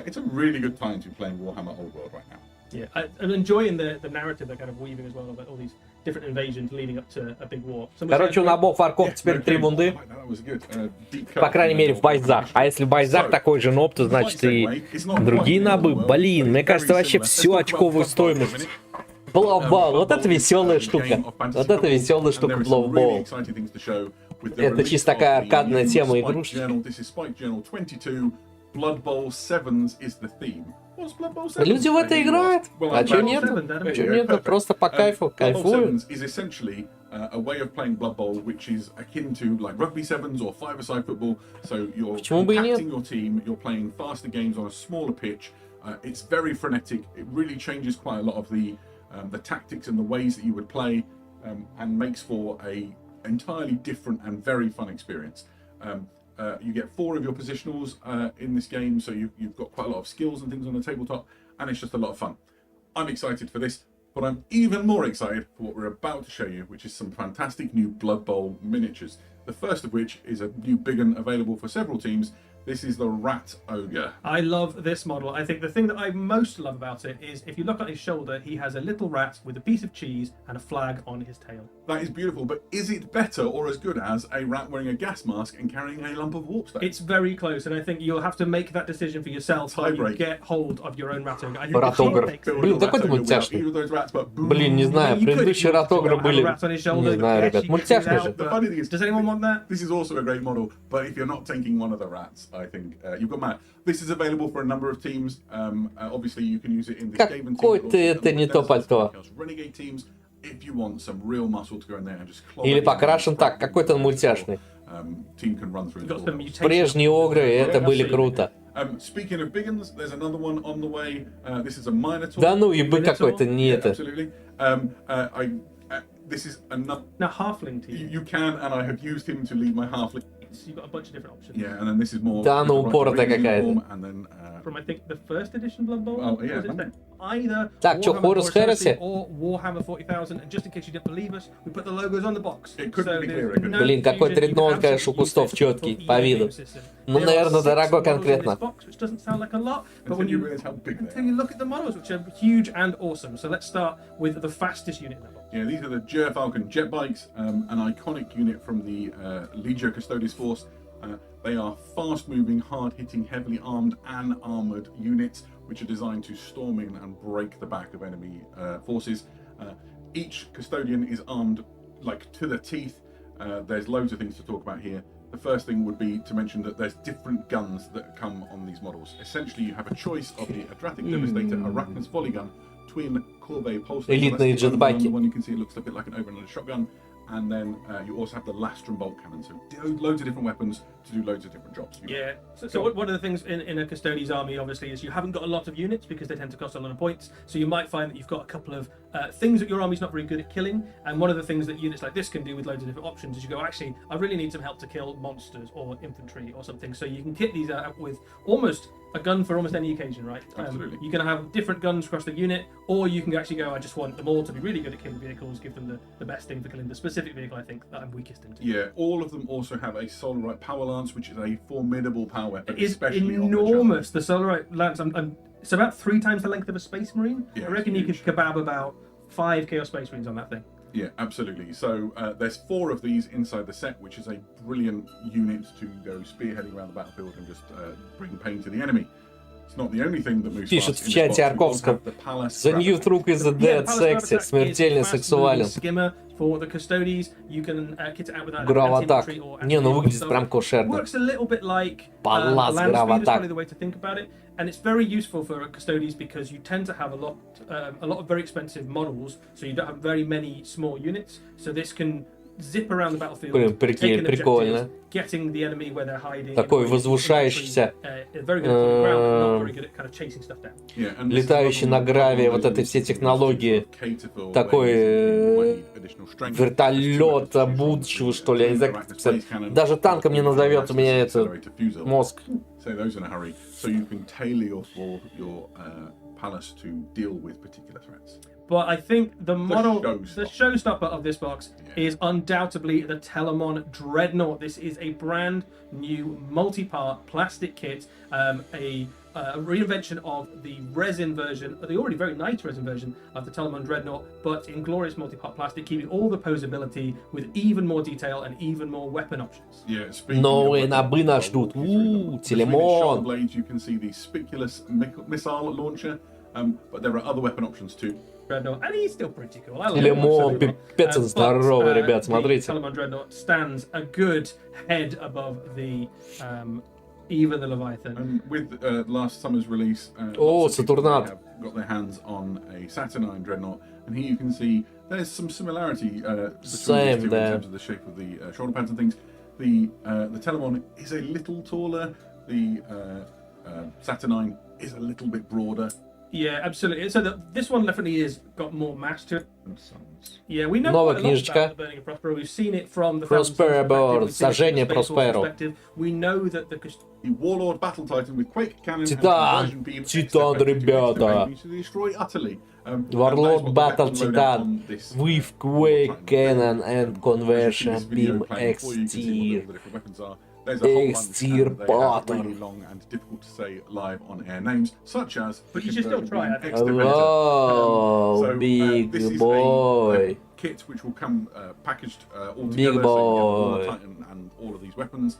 It's a really good time to be playing Warhammer Old World right now. Yeah, I'm enjoying the narrative they're kind of weaving as well about all these different invasions leading up to a big war. Some would Короче, say- у набов орков теперь 3 вунды. По крайней мере, в бойзах. А если в бойзах такой же ноб, то значит и другие набы. Блин, мне кажется, вообще всю очковую стоимость. Блоубол, вот это веселая штука. Вот это веселая штука Блоубол. Это чисто такая аркадная тема игрушки. Blood Bowl 7s is the theme. What's Blood Bowl 7? Люди в это играют. А чё нет? Чё нет? Просто по кайфу, Blood Bowl кайфуют. 7s is essentially a way of playing Blood Bowl which is akin to like rugby sevens or five-a-side football. So you're Почему бы и нет? compacting your team, you're playing faster games on a smaller pitch. It's very frenetic. It really changes quite a lot of the tactics and the ways that you would play. and makes for a entirely different and very fun experience. You get 4 of your positionals in this game, so you've got quite a lot of skills and things on the tabletop, and it's just a lot of fun. I'm excited for this, but I'm even more excited for what we're about to show you, which is some fantastic new Blood Bowl miniatures. The first of which is a new big one available for several teams. This is the Rat Ogre. I love this model. I think the thing that I most love about it is if you look on his shoulder, he has a little rat with a piece of cheese and a flag on his tail. That is beautiful, but is it better or as good as a rat wearing a gas mask and carrying a lump of warp stone? It's very close, and I think you'll have to make that decision for yourself when you get hold of your own rat ogre. I think Rat Ogre. Блин, такой-то мультяшный. Блин, не знаю, предыдущие Rat Ogre были... Не знаю, ребят, мультяшный же. The funny thing is, does anyone want that? This is also a great model, but if you're not taking one of the rats, I think you've got Matt. This is available for a number of teams. Obviously, you can use it in the Skaven team. Какой-то это не то пальто. Renegade teams, if you want some real muscle to go in there and just Или покрашен так, какой-то он мультяшный. Team can run through it. Прежние Огры, это были круто. Speaking of big ones, there's another one on the way. This is a Minotaur. Да ну, ебы какой-то, не это. Absolutely. This is another. Now, halfling team. You can, and I have used him to lead my halfling. You've got a bunch of different options. Yeah, and then this is more. Да ну, упоротая какая-то. And then. From I think the first edition Blood Bowl. Oh yeah. Either Так, что, Horus Heresy? or Warhammer 40,000, and just in case you didn't believe us, we put the logos on the box. It couldn't be clearer. Блин, какой дредноут, конечно, у кустов четкий, по виду. Ну, наверное, дорогой конкретно. Which doesn't sound like a lot, but Until when you you realize how big they until are. you look at the models, which are huge and awesome. So let's start with the fastest unit in that box. Yeah, these are the Gerfalcon jet bikes, an iconic unit from the Legio Custodes force. They are fast-moving, hard-hitting, heavily armed and armoured units, which are designed to storm in and break the back of enemy forces. Each custodian is armed like to the teeth. There's loads of things to talk about here. The first thing would be to mention that there's different guns that come on these models. Essentially, you have a choice of the Adrathic Devastator, Arachnus Volley Gun, twin Corvée pulse. Элитные джетбаки. The one you can see looks a bit like an overloaded shotgun. And then you also have the Lastrum bolt cannon. So loads of different weapons to do loads of different jobs. Yeah. So one of the things in a Custodes army, obviously, is you haven't got a lot of units because they tend to cost a lot of points. So you might find that you've got a couple of things that your army's not very good at killing. And one of the things that units like this can do with loads of different options is you go, actually, I really need some help to kill monsters or infantry or something. So you can kit these out with almost a gun for almost any occasion, right? Absolutely. You can have different guns across the unit, or you can actually go, I just want them all to be really good at killing vehicles, give them the best thing for killing the specific vehicle I think that I'm weakest into. Yeah, all of them also have a Solarite Power Lance, which is a formidable power weapon. It is especially enormous. The Solarite Lance, it's about 3 times the length of a Space Marine. Yeah, I reckon you could huge. kebab about 5 Chaos Space Marines on that thing. Yeah, absolutely. So there's 4 of these inside the set, which is a brilliant unit to go spearheading around the battlefield and just bring pain to the enemy. It's not the only thing that moves Пишет fast в in this чате box. We also Арковском. have the Palace The new Gravatar. truck is a dead sexy, смертельно сексуален. Skimmer for the Custodes. You can kit it out with an Граватак. anti-infantry or Не, ну anti-vehicle выглядит assault. прям кошерно. Works a little bit like Палас land speed is Граватак. probably the way to think about it, and it's very useful for Custodes because you tend to have a lot of very expensive models, so you don't have very many small units. So this can zip around the battlefield, Блин, прикинь, taking прикольно. objectives, getting the enemy where they're hiding. Такой infantry, возвышающийся, very good at the ground, but not very good at kind of chasing stuff down. Yeah, and this is летающий на another гравии, one вот of эти those все units технологии, cater for такой where you need additional strength. вертолета будущего, что ли, я не знаю, как это сказать. Даже танком не назовет у меня это мозг. Say those in a hurry, so you can tailor your palace to deal with particular threats. But I think the model, showstopper. the showstopper of this box is undoubtedly the Telemon Dreadnought. This is a brand new multi-part plastic kit, a reinvention of the resin version, the already very nice resin version of the Telemon Dreadnought, but in glorious multi-part plastic, keeping all the posability with even more detail and even more weapon options. Yeah, speaking Новые of набы нас ждут. Between the shoulder Телемон. blades, you can see the spiculous missile launcher, but there are other weapon options too. Dreadnought, and he's still pretty cool. I love Телемон, him. пипец он здоровый, ребят, The смотрите. Telemon Dreadnought stands a good head above the Eva the Leviathan. And with last summer's release, Oh, lots of people Saturnat. have got their hands on a Saturnine Dreadnought, and here you can see there's some similarity between Same these two there. in terms of the shape of the shoulder pads and things. The Telemon is a little taller. The Saturnine is a little bit broader. Yeah, absolutely. So this one definitely has got more mass to it. Yeah, we know Новая quite a lot книжечка. about the burning of Prospero. We've seen it from the Prospero, сожжение Просперо. We know that the The Warlord Battle Titan with Quake Cannon Титан, and Conversion Beam Титан, ребята. to destroy utterly. Warlord Battle Titan with Quake Cannon and Conversion Beam X-Tier. There's a whole bunch, X-Tier and they have pattern. really long and difficult to say live on air names, such as But you should still try, I think. Hello, big this is boy. a kit which will come packaged all Big together. So you get the Warlord boy. Titan and all of these weapons.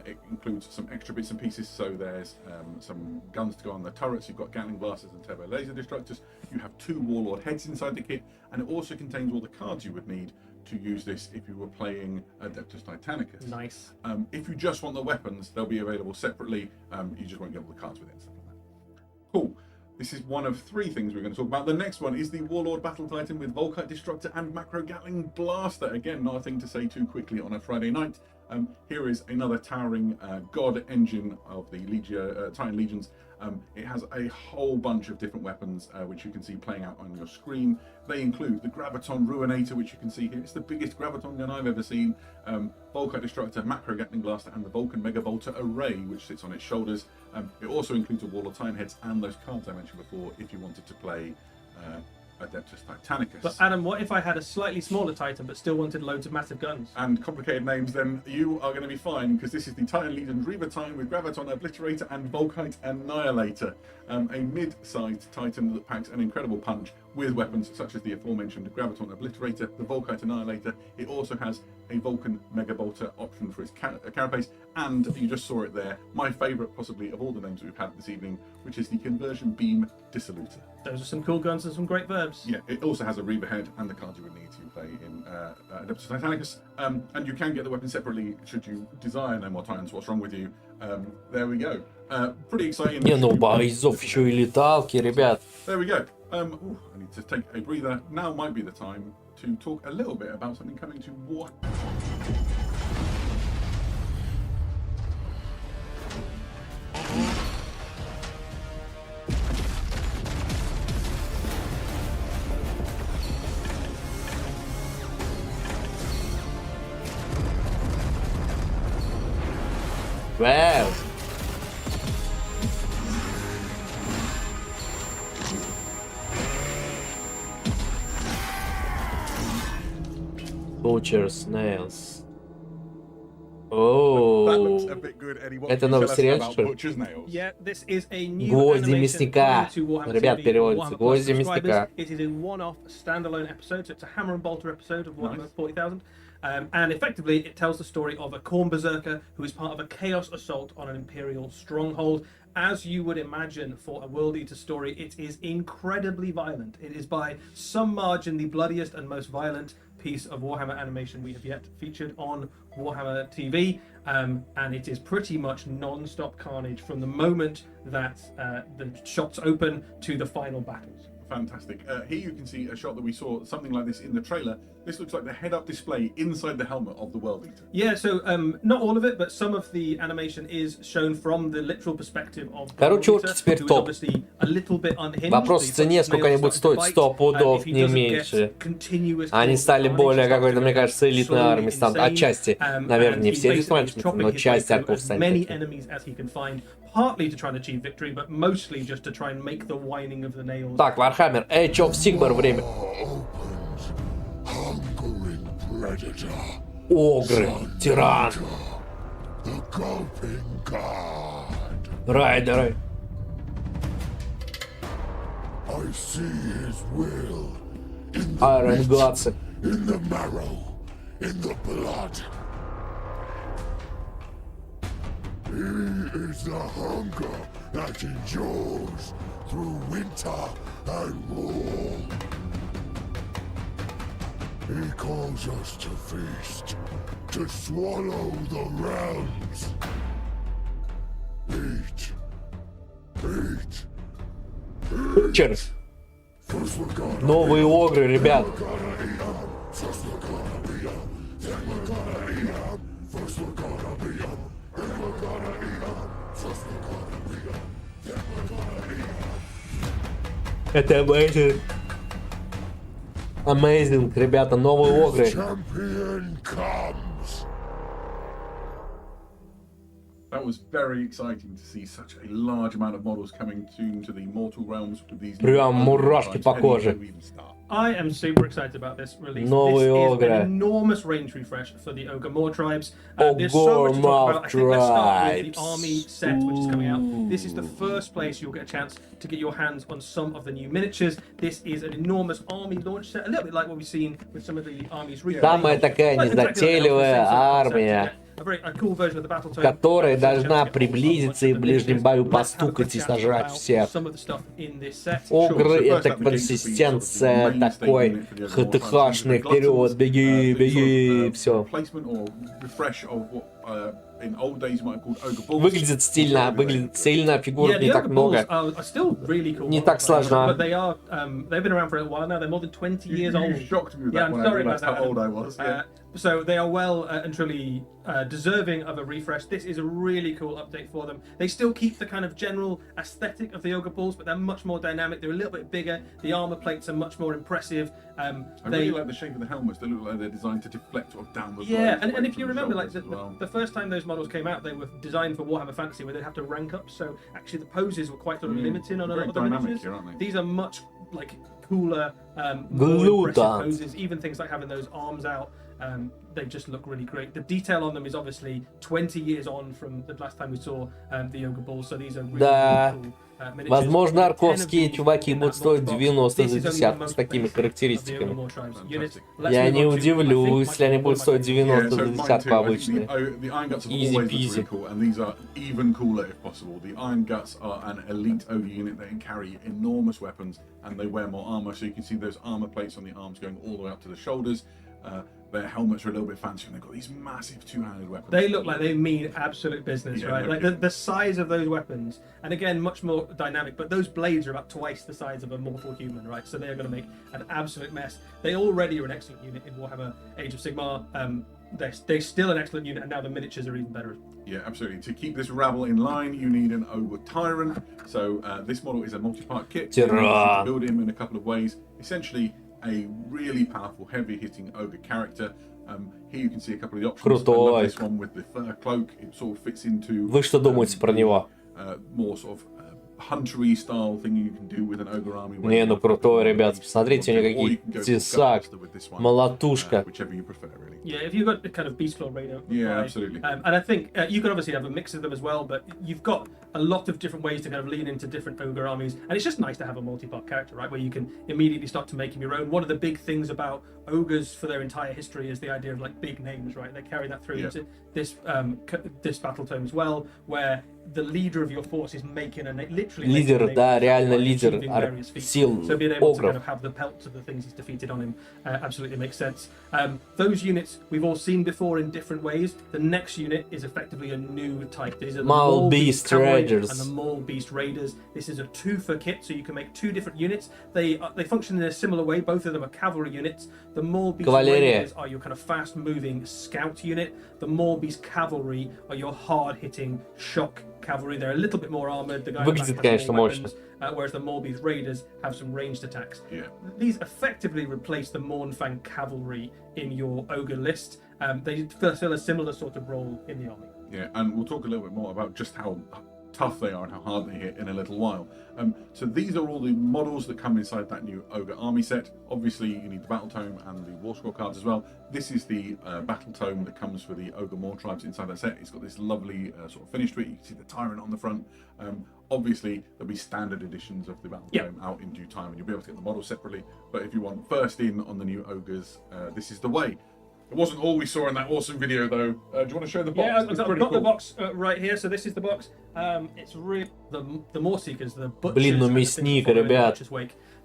It includes some extra bits and pieces, so there's some guns to go on the turrets, you've got Gatling blasters and turbo laser destructors, you have 2 Warlord heads inside the kit, and it also contains all the cards you would need to use this if you were playing Adeptus Titanicus. nice. If you just want the weapons, they'll be available separately, you just won't get all the cards with it. Stuff like that. Cool. This is one of 3 things we're going to talk about. The next one is the Warlord Battle Titan with Volkite Destructor and Macro Gatling Blaster. Again, not a thing to say too quickly on a Friday night. Here is another towering god engine of the Titan Legions. It has a whole bunch of different weapons which you can see playing out on your screen. They include the Graviton Ruinator, which you can see here. It's the biggest Graviton gun I've ever seen. Volkite Destructor, Macro Gatling Blaster, and the Vulcan Megavolta Array, which sits on its shoulders. It also includes a Warlord Titan heads and those cards I mentioned before if you wanted to play Adeptus Titanicus. But Adam, what if I had a slightly smaller Titan but still wanted loads of massive guns? And complicated names, then you are going to be fine, because this is the Titan Legion Reaver Titan with Graviton Obliterator and Volkite Annihilator. A mid-sized Titan that packs an incredible punch with weapons such as the aforementioned Graviton Obliterator, the Volkite Annihilator. It also has a Vulcan Megabolter option for its carapace, and you just saw it there, my favourite possibly of all the names we've had this evening, which is the Conversion Beam Dissolutor. Those are some cool guns and some great verbs. Yeah, it also has a Reaver head and the cards you would need to play in Adeptus Titanicus. And you can get the weapons separately should you desire no more Titans. What's wrong with you? There we go. Pretty exciting. Не, ну бойцов еще и леталки, ребят. There we go. I need to take a breather. Now might be the time to talk a little bit about something coming to War. Вау. Butcher Snails. That looks Ооо. a bit good, Eddie. What Это can you новый tell us сериал, about что ли? Butcher's Nails? Yeah, this is a new Гвозди animation мясника. coming to Warhammer Ребят, TV and переводится. Warhammer Гвозди Plus мясника. subscribers. It is a one-off standalone episode, so it's a Hammer and Bolter episode of Warhammer Nice. 40,000. And effectively, it tells the story of a Khorne Berserker who is part of a chaos assault on an Imperial stronghold. As you would imagine for a World Eater story, it is incredibly violent. It is by some margin the bloodiest and most violent piece of Warhammer animation we have yet featured on Warhammer TV. And it is pretty much non-stop carnage from the moment that the shots open to the final battles. Fantastic. Here you can see a shot that we saw, something like this in the trailer. This looks like the head-up display inside the helmet of the World Eater. Yeah, so not all of it, but some of the animation is shown from the literal perspective of the Короче, World орки Eater, теперь who is топ. obviously a little bit unhinged. Вопрос в He's цене, got сколько они nails будут starting стоить, to 100 bite, пудов, if he не doesn't меньше. get continuous Они стали carnage, более he's какой-то, мне starting to кажется, элитной slowly армией станут. insane, Отчасти, наверное, не and все he's элитные basically армии, но chopping his часть way орков through as станет many такими. enemies as he can find, partly to try and achieve victory, but mostly just to try and make the whining of the nails. Так, Вархаммер, Age of Sigmar время. Hungering predator, Огры, тиран, the gulping god. райдеры. I see his will in the Iron Gods. in the marrow, in the blood. He is the hunger that endures through winter and war. He calls us to feast, to swallow the realms. Eat, eat. Бутчер. First we're gonna Новые огры, ребят. First we're gonna be up, then we're gonna eat up. First we're gonna be up, then we're gonna eat up. First we're gonna be up, then we're gonna eat up. Это amazing. Amazing, ребята, новые огры. Champion comes. That was very exciting to see such a large amount of models coming to the mortal realms with these. Прям мурашки по коже. I am super excited about this release. Новые this is огры. an enormous range refresh for the Ogre Moor tribes. Ogre There's so much to talk about. I think let's start with tribes. the army set, which is coming out. This is the first place you'll get a chance to get your hands on some of the new miniatures. This is an enormous army launch set, a little bit like what we've seen with some of the armies recently. Самая такая незатейливая армия, которая должна приблизиться и в ближнем бою постукать и сожрать всех. Огры — это консистенция такой ХТХшный, вперед, беги, беги, все. Выглядит стильно, фигурок не так много. Не так сложно. So they are well and truly deserving of a refresh. This is a really cool update for them. They still keep the kind of general aesthetic of the Ogre Balls, but they're much more dynamic. They're a little bit bigger. The armor plates are much more impressive. I really like the shape of the helmets. They look like they're designed to deflect sort of downwards. Yeah, and if you remember, like the first time those models came out, they were designed for Warhammer Fantasy, where they'd have to rank up. So actually, the poses were quite sort of limiting on a lot of the miniatures. Here, aren't they? These are much like cooler, more impressive poses. Even things like having those arms out. They just look really great. The detail on them is obviously 20 years on from the last time we saw the Ogre Balls, so these are really, really cool. Возможно, арковские чуваки будут стоить 90 за десятку с такими характеристиками. Я не удивлюсь, если они будут стоить 90 за десятку обычные. Easy peasy. And these are even cooler if possible. The Iron Guts are an elite ogre unit. They can carry enormous weapons and they wear more armor. So you can see those armor plates on the arms going all the way up to the shoulders. Their helmets are a little bit fancy and they've got these massive two-handed weapons. They look like they mean absolute business, Yeah, right? Like the size of those weapons, and again, much more dynamic, but those blades are about twice the size of a mortal human, right? So they're going to make an absolute mess. They already are an excellent unit in Warhammer Age of Sigmar. They're still an excellent unit, and now the miniatures are even better. Yeah, absolutely. To keep this rabble in line, you need an Ogre Tyrant. So this model is a multi-part kit. You can build him in a couple of ways. Essentially, a really powerful, heavy-hitting ogre character. Here you can see a couple of the options. I love this one with the fur cloak. It sort of fits into. Вы что думаете про него? More sort of huntery style thing you can do with an ogre army. Не, ну крутой, ребят. Посмотрите, у него какие тесак, молотушка. Whichever you prefer, really. Yeah, if you've got the kind of Beastclaw Raider. Yeah, absolutely. And I think you can obviously have a mix of them as well, but you've got a lot of different ways to kind of lean into different ogre armies, and it's just nice to have a multi-part character, right, where you can immediately start to make him your own. One of the big things about ogres for their entire history is the idea of like big names, right? They carry that through into this battle tome as well, where the leader of your force is making a literally Лидер, да, реально лидер сил so being able to kind огров. of have the pelts of the things he's defeated on him absolutely makes sense. Those units we've all seen before in different ways. The next unit is effectively a new type. These are the Maul Beast Raiders and the Maul Beast Raiders. This is a 2-for kit, so you can make 2 different units. They function in a similar way. Both of them are cavalry units. The Maul Beast Raiders are your kind of fast-moving scout unit. The Maul Beast Cavalry are your hard-hitting shock cavalry. They're a little bit more armored. The guy Выглядит, конечно, мощно. Whereas the Maul Beast Raiders have some ranged attacks. Yeah. These effectively replace the Mournfang Cavalry in your ogre list. They fill a similar sort of role in the army. Yeah, and we'll talk a little bit more about just how tough they are and how hard they hit in a little while. So these are all the models that come inside that new Ogre army set. Obviously, you need the Battle Tome and the War Scroll cards as well. This is the Battle Tome that comes for the Ogre Moor tribes inside that set. It's got this lovely sort of finish to it. You can see the Tyrant on the front. Obviously, there'll be standard editions of the Battle Tome out in due time, and you'll be able to get the models separately. But if you want first in on the new Ogres, this is the way. It wasn't all we saw in that awesome video, though. Do you want to show the box? Yeah, I've got the box right here. So this is the box. It's really the Moor Seekers, the Butchers. Блин, ну мясник, ребят.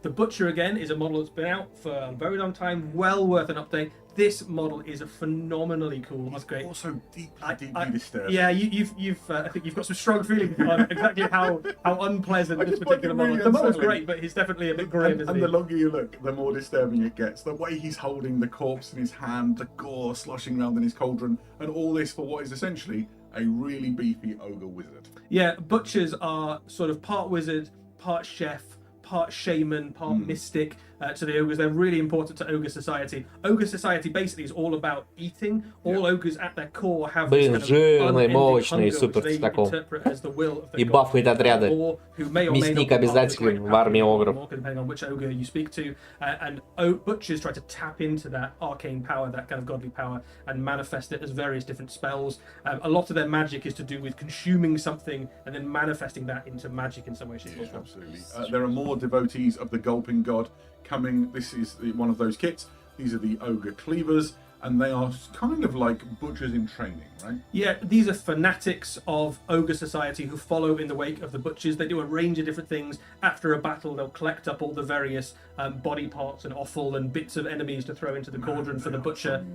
The Butcher, again, is a model that's been out for a very long time. Well worth an update. This model is a phenomenally cool upgrade. Also deeply disturbing. Yeah, I think you've got some strong feelings on exactly how unpleasant this particular model is. The model's great, but he's definitely a bit grim, isn't he? And the longer you look, the more disturbing it gets. The way he's holding the corpse in his hand, the gore sloshing around in his cauldron, and all this for what is essentially a really beefy ogre wizard. Yeah, Butchers are sort of part wizard, part chef, part shaman, part mystic to the ogres. They're really important to ogre society. Ogre society basically is all about eating. All ogres at their core have this Блин, kind of жирный, unending мощный, hunger, супер which they таком. interpret as the will of the И god. бафает отряды. Or who may or may not Мясник be part of the обязателен great в армии power, огров. depending on which ogre you speak to. And butchers try to tap into that arcane power, that kind of godly power, and manifest it as various different spells. A lot of their magic is to do with consuming something and then manifesting that into magic in some way, shape, or form. Absolutely. There are more devotees of the gulping god coming. This is one of those kits. These are the ogre cleavers, and they are kind of like butchers in training, right? Yeah, these are fanatics of ogre society who follow in the wake of the butchers. They do a range of different things. After a battle, they'll collect up all the various body parts and offal and bits of enemies to throw into the cauldron for the butcher.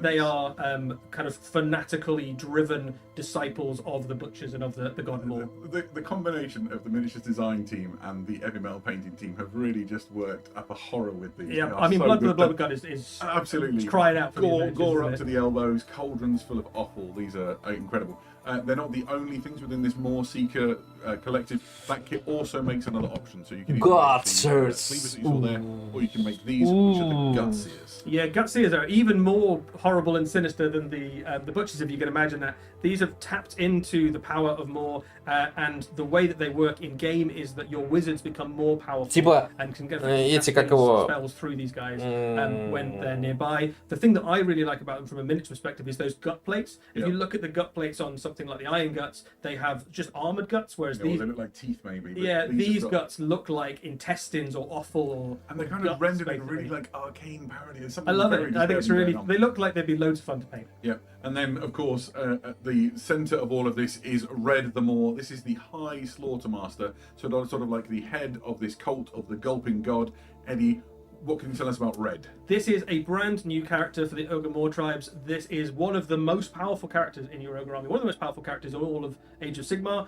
They are kind of fanatically driven disciples of the butchers and of the god lore. The combination of the miniatures design team and the heavy metal painting team have really just worked up a horror with these. Yeah, They are I mean, so Blood for the good. Blood God is Absolutely crying out for gore, the gore up images, to isn't the elbows, cauldrons full of offal. These are incredible. They're not the only things within this More Seeker collective. That kit also makes another option, so you can either make the cleavers that you saw there, or you can make these, which are the Gutseers. Yeah, Gutseers are even more horrible and sinister than the butchers, if you can imagine that. These have tapped into the power of more, and the way that they work in game is that your wizards become more powerful Типа, and can get эти как его... spells through these guys when they're nearby. The thing that I really like about them from a miniature perspective is those gut plates. If you look at the gut plates on something like the Iron Guts, they have just armored guts, whereas these they look like teeth, maybe. But yeah, these have got- guts look like intestines or offal or. and they're kind guts, of rendered in basically. really like arcane parody. There's I something love very it. I think it's disturbing really. going on. They look like they'd be loads of fun to paint. Yeah, and then of course at the centre of all of this is Red the Moor. This is the High Slaughtermaster, so sort of like the head of this cult of the Gulping God. Eddie, what can you tell us about Red? This is a brand new character for the Ogre Moor tribes. This is one of the most powerful characters in your Ogre army. One of the most powerful characters in all of Age of Sigmar.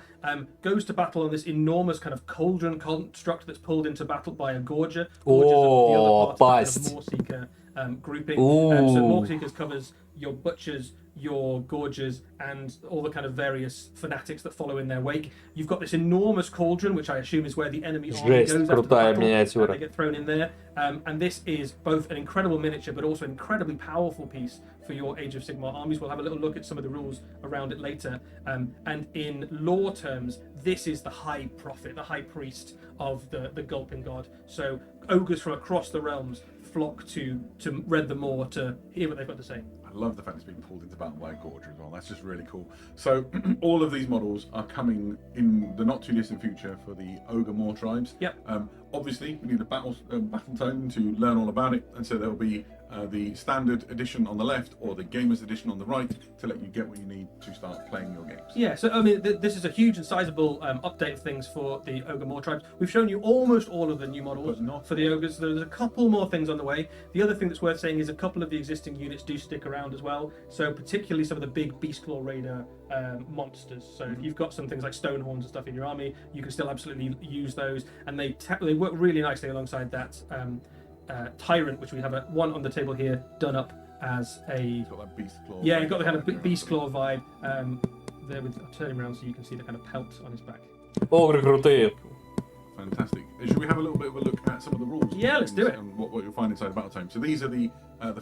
Goes to battle on this enormous kind of cauldron construct that's pulled into battle by a Gorger. Gorgers are the other part of the kind of Moor Seeker grouping. So Moor Seekers covers your butchers, your gorgers, and all the kind of various fanatics that follow in their wake. You've got this enormous cauldron, which I assume is where the enemy army goes after the battle, and they get thrown in there. And this is both an incredible miniature, but also an incredibly powerful piece for your Age of Sigmar armies. We'll have a little look at some of the rules around it later. And in lore terms, this is the high prophet, the high priest of the Gulping God. So ogres from across the realms flock to Red the Moor to hear what they've got to say. I love the fact it's being pulled into battle by a Gorger as well. That's just really cool. So all of these models are coming in the not too distant future for the Ogre Moor tribes. Yep. Obviously, we need a battle tome to learn all about it, and so there will be the standard edition on the left or the gamers edition on the right to let you get what you need to start playing your games. Yeah, so I mean, this is a huge and sizable update of things for the Ogre Moor tribes. We've shown you almost all of the new models But not for the ogres. There's a couple more things on the way. The other thing that's worth saying is a couple of the existing units do stick around as well. So particularly some of the big Beastclaw Raider monsters. So if you've got some things like Stonehorns and stuff in your army, you can still absolutely use those, and they work really nicely alongside that Tyrant, which we have one on the table here, done up as a Got that beast claw. yeah, got the kind of beast claw vibe. There, with turning around so you can see the kind of pelt on his back. Огры крутые. Fantastic. Should we have a little bit of a look at some of the rules? Yeah, let's do it. And what you'll find inside Battle Tome. So these are the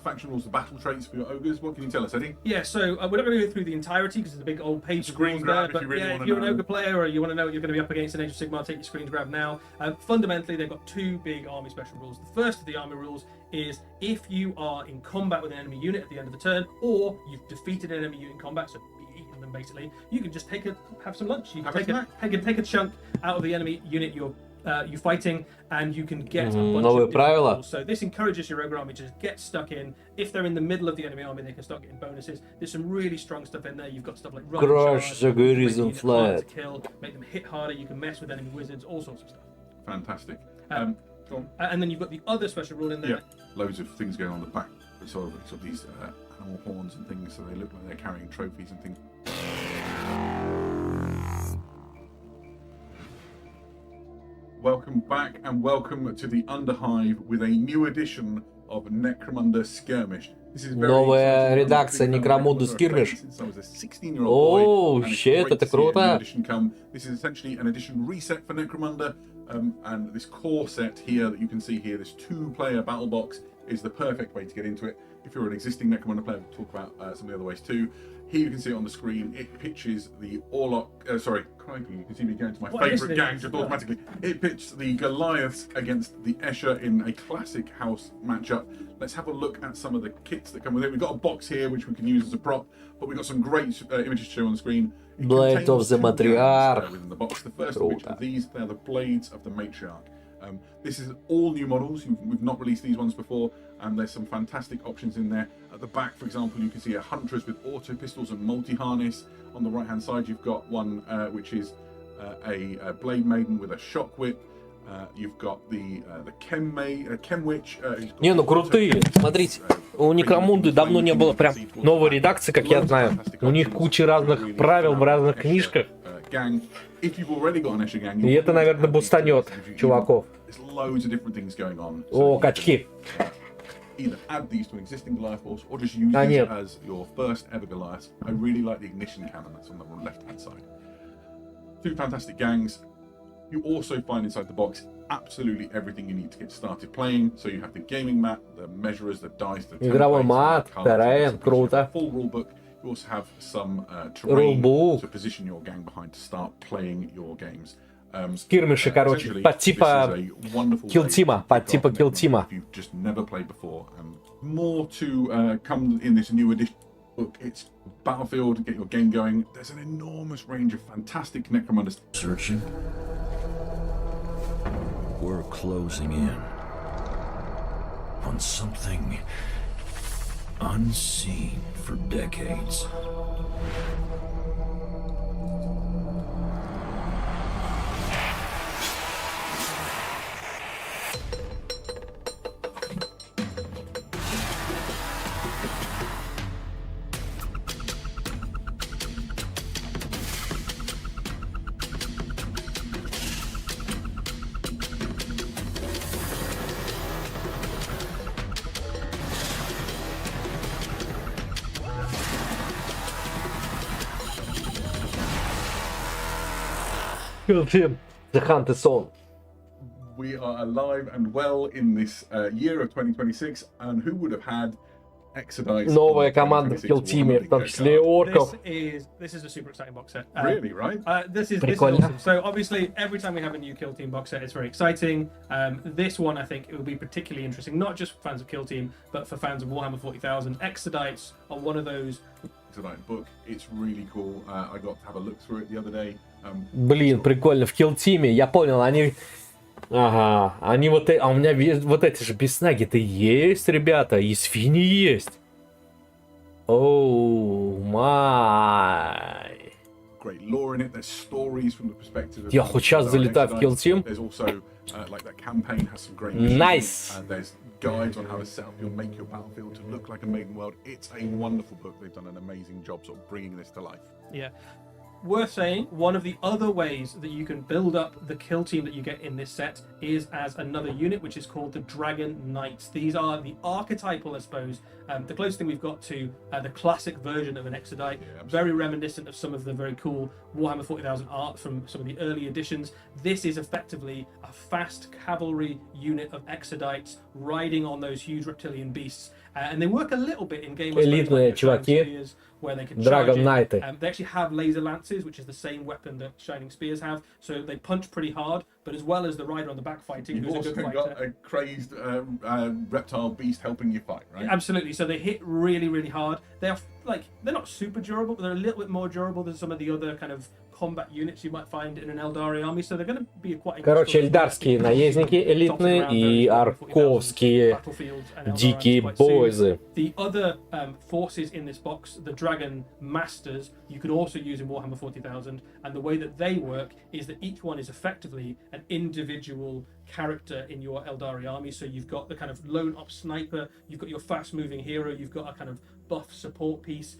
faction rules, the battle traits for your ogres. What can you tell us, Eddie? Yeah, so we're not going to go through the entirety because there's a big old page of Screen rules grab there. if you But really yeah, wanna if you're an know. ogre player or you want to know what you're going to be up against in Age of Sigmar, take your screen grab now. Fundamentally, they've got two big army special rules. The first of the army rules is if you are in combat with an enemy unit at the end of the turn, or you've defeated an enemy unit in combat, so eaten them basically, you can just have some lunch. You can take a chunk out of the enemy unit you're fighting, and you can get a bunch Новые of different правила. rules. So this encourages your ogre army to just get stuck in. If they're in the middle of the enemy army, they can start getting bonuses. There's some really strong stuff in there. You've got stuff like run and Crush charge, the make goodies the and unit harder to flat. kill, make them hit harder. You can mess with enemy wizards, all sorts of stuff. Fantastic. Um, Go on. And then you've got the other special rule in there. Yeah, loads of things going on the back. Sort of these animal horns and things, so they look like they're carrying trophies and things. Welcome back and welcome to the Underhive with a new edition of Necromunda Skirmish. This is very Новая exciting. редакция I'm a big fan of Necromunda Necromunda Skirmish. since I was a 16-year-old boy, Oh, and it's shit, great это to see a new круто. edition come. This is essentially an edition reset for Necromunda, and this core set here that you can see here, this 2-player battle box, is the perfect way to get into it. If you're an existing Necromunda player, we'll talk about some of the other ways too. Here you can see it on the screen. It pitches the crikey, you can see me going to my favourite gang just automatically. It pitched the Goliaths against the Escher in a classic house matchup. Let's have a look at some of the kits that come with it. We've got a box here which we can use as a prop, but we've got some great images to show on the screen. It Blade of contains the 2 gangs, Matriarch. within the box. The first of which are these. They're the Blades of the Matriarch. This is all new models. We've not released these ones before, and there's some fantastic options in there. At the back, for example, you can see a Huntress with auto pistols and multi-harness. On the right-hand side, you've got one which is a Blade Maiden with a shock whip. You've got the Chem Witch. Не, ну крутые. Смотрите, у Некромунды давно не было прям новой редакции, как я знаю. У них куча разных правил в разных книжках. И это, наверное, бустанет чуваков. О, качки. Either add these to an existing Goliath force or just use these as your first ever Goliath. I really like the ignition cannon that's on the left hand side. 2 fantastic gangs. You also find inside the box absolutely everything you need to get started playing. So you have the gaming mat, the measurers, the dice, the Игровой мат, террейн, круто. full rule book. You also have some terrain to position your gang behind to start playing your games. Скирмиши, короче, по типа килтима, по типа килтима. You've just never played before. More to come in this new edition book. It's Battlefield, get your game going. There's an enormous range of fantastic Necromunda. Searching. We're closing in on something unseen for decades. The Hunt is on. We are alive and well in this year of 2026, and who would have had Exodite? Новая команда в килтиме, в том числе и орков. This is a super exciting box set. Really, right? This is Прикольно. awesome. So obviously, every time we have a new Kill Team box set, it's very exciting. This one, I think, it will be particularly interesting, not just for fans of Kill Team, but for fans of Warhammer 40,000. Exodites are one of those. Exodite book. It's really cool. I got to have a look through it the other day. Блин, прикольно. В килтиме, я понял, они... Ага, они вот... А у меня вот эти же беснаги-то есть, ребята, и свиньи есть. Оу, май. Great lore in it. There's stories from the perspective of... Я хоть сейчас залетаю в Kill Team. There's also, like that campaign has some great... Nice. There's guides on how to set up make your battlefield to look like a maiden world. It's a wonderful book. They've done an amazing job sort of bringing this to life. Yeah. Worth saying, one of the other ways that you can build up the kill team that you get in this set is as another unit, which is called the Dragon Knights. These are the archetypal, I suppose, the closest thing we've got to the classic version of an Exodite. Yeah, very reminiscent of some of the very cool Warhammer 40,000 art from some of the early editions. This is effectively a fast cavalry unit of Exodites riding on those huge reptilian beasts. And they work a little bit in game Элитные чуваки. where they can Dragon charge it. Knight. They actually have laser lances, which is the same weapon that Shining Spears have. So they punch pretty hard, but as well as the rider on the back fighting, You've who's also a good got fighter. a crazed reptile beast helping you fight, right? Absolutely. So they hit really, really hard. They are they're not super durable, but they're a little bit more durable than some of the other kind of combat units you might find in an Eldari army. So they're going to be quite. Короче, эльдарские наездники элитные и орковские дикие бойзы. The other forces in this box, the Dragon Masters, you can also use in Warhammer 40,000, and the way that they work is that each one is effectively an individual character in your Eldari army. So you've got the kind of lone op sniper, you've got your fast moving hero, you've got a kind of buff support piece.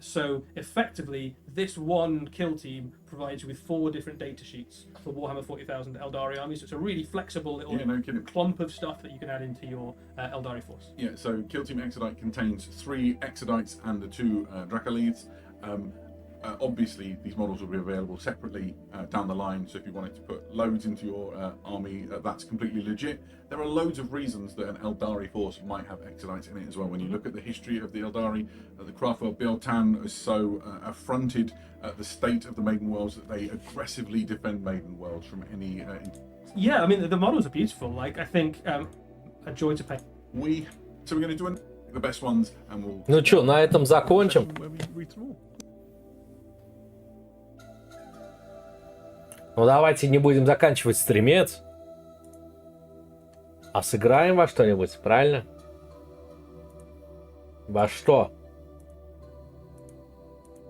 So effectively, this one kill team provides you with 4 different data sheets for Warhammer 40,000 Eldari armies. So it's a really flexible little Yeah, no kidding. clump of stuff that you can add into your Eldari force. Yeah, so Kill Team Exodite contains 3 Exodites and the 2 Dracolids. Obviously, these models will be available separately down the line, so if you wanted to put loads into your army, that's completely legit. There are loads of reasons that an Eldari force might have Exodites in it as well. When you look at the history of the Eldari, the Craftworld Biel-Tan is so affronted at the state of the Maiden Worlds that they aggressively defend Maiden Worlds from any... Yeah, I mean, the models are beautiful. Like, I think a joy to paint. So we're going to do the best ones, and we'll... Ну чё, на этом закончим. Where we read them all. Ну давайте не будем заканчивать стримец, а сыграем во что-нибудь, правильно? Во что?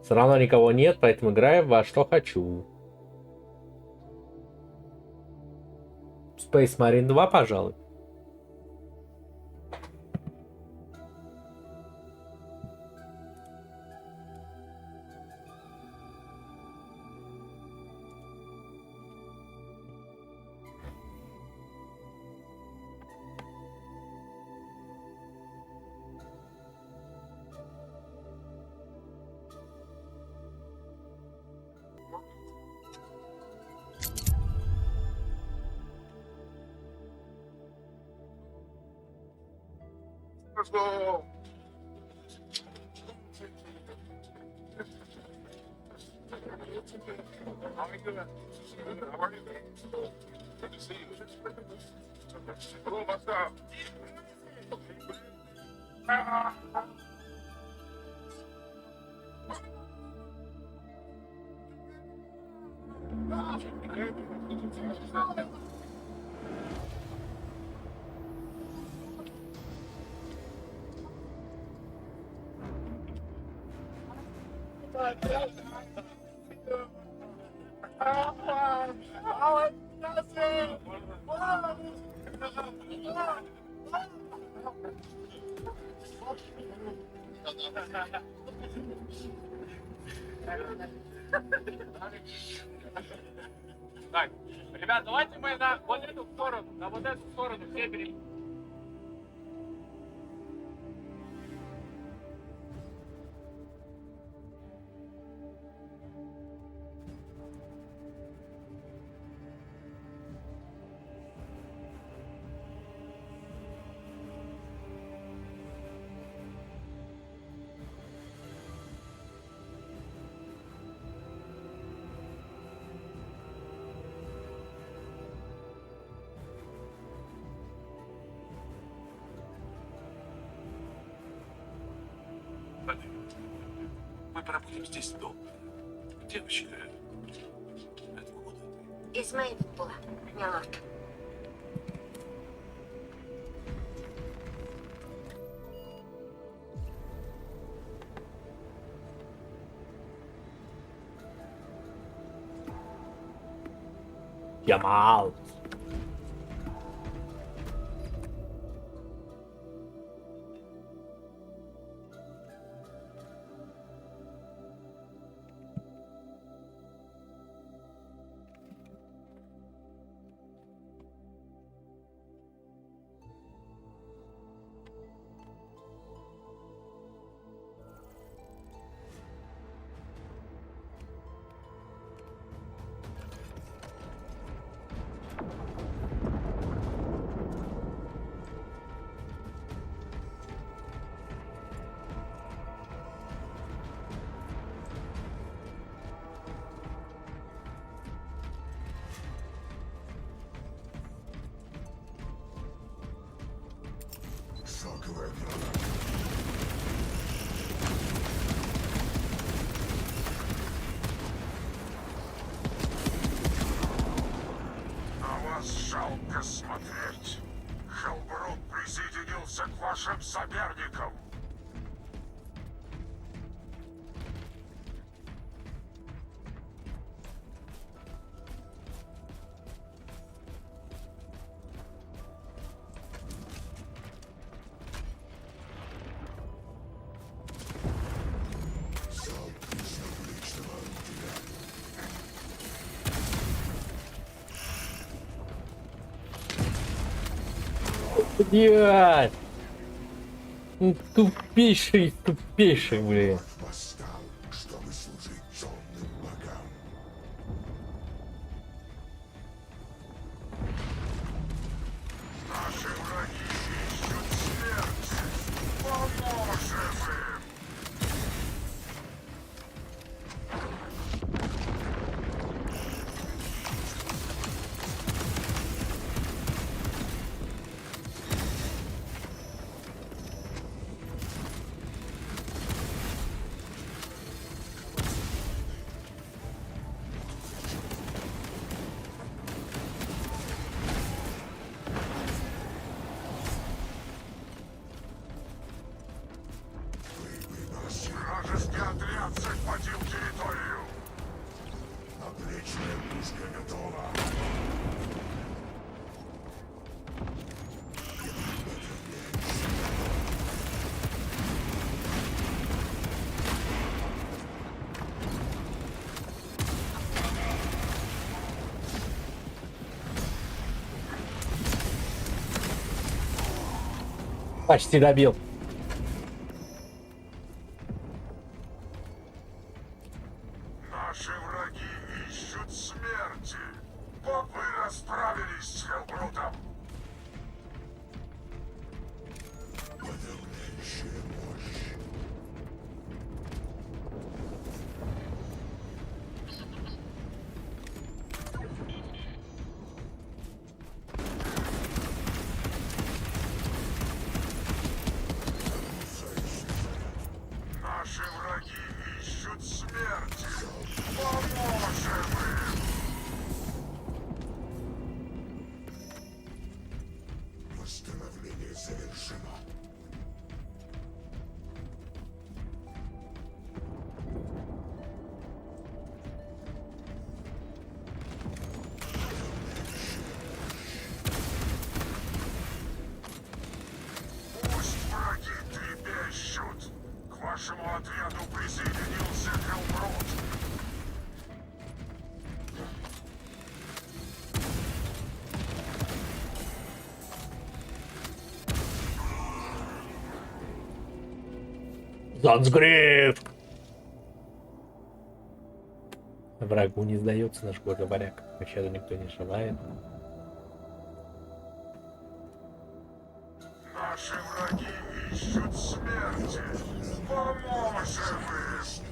Все равно никого нет, поэтому играем во что хочу. Space Marine 2, пожалуй. Let's go. How are you doing? How are you? Good to see you. Hello, what's up? Так, ребят, давайте мы на вот эту сторону, все перейдем. Мы пробудем здесь долго. Девочка, откуда ты? Из Мейденпула, милорд. Ямал. Шоковая На вас жалко смотреть. Хелбрут присоединился к вашим соперникам. Блядь! Ну, тупейший, блин. Вражеский отряд захватил территорию. Наплечная пушка готова. Почти добил. Наши враги ищут смерти. Попы расправились с Хелбрутом. Подавляющая мощь. Наши враги ищут смерти. Поможем им. Восстановление завершено. Пусть враги трепещут. К вашему отряду присоединился Хелбрут. Зансгриф! Врагу не сдается наш гордый варяг. Пощаду никто не желает. Наши враги ищут смерти. Поможем им.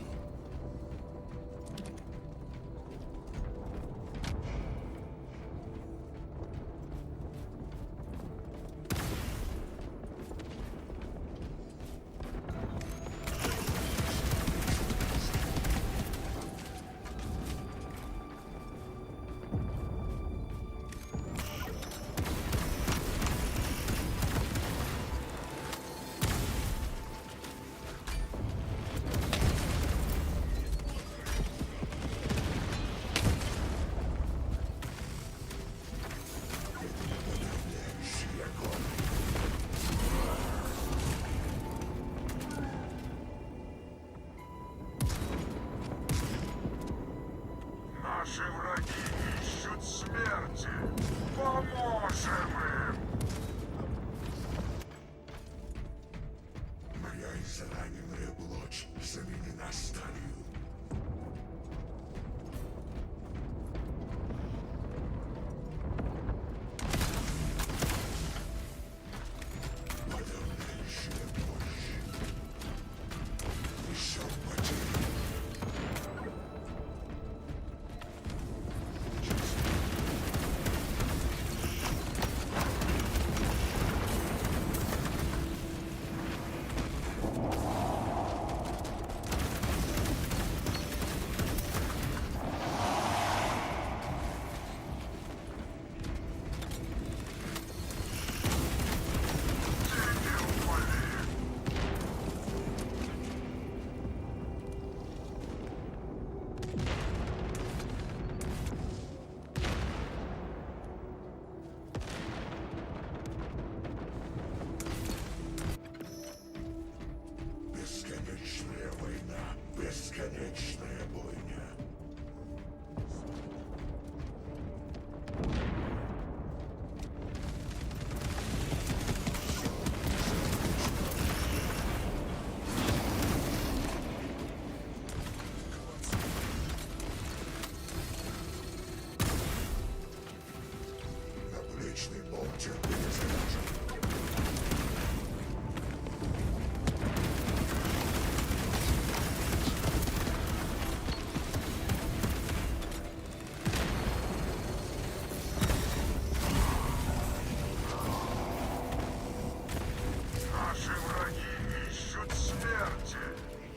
Наши враги ищут смерти.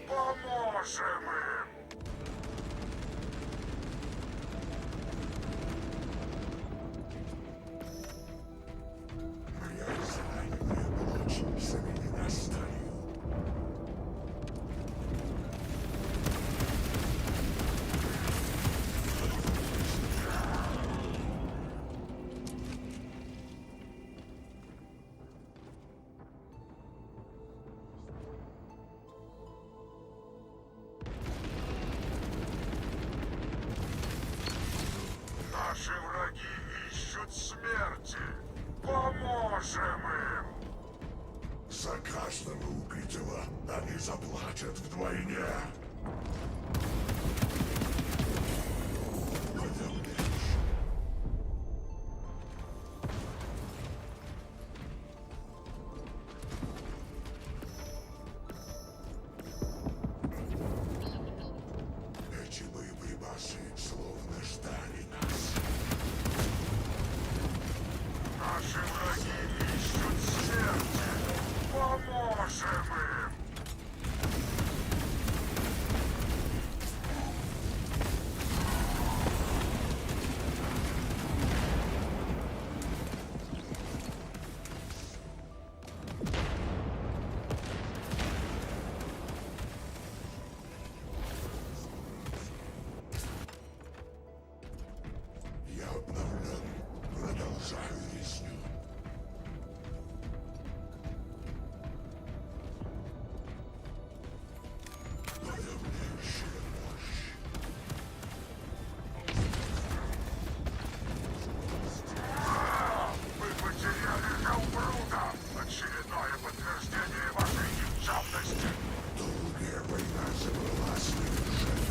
Поможем им. Моя израненная плоть заменена сталью. Наши враги ищут смерти. Поможем им. За каждого убитого они заплатят вдвойне. Эти боеприпасы словно ждали нас. Наши враги ищут смерти. Поможем им. Я обновлен. Продолжаю резню. Подавляющая мощь. Вы потеряли Хелбрута. Очередное подтверждение вашей никчемности. Долгая война забрала своих жертв.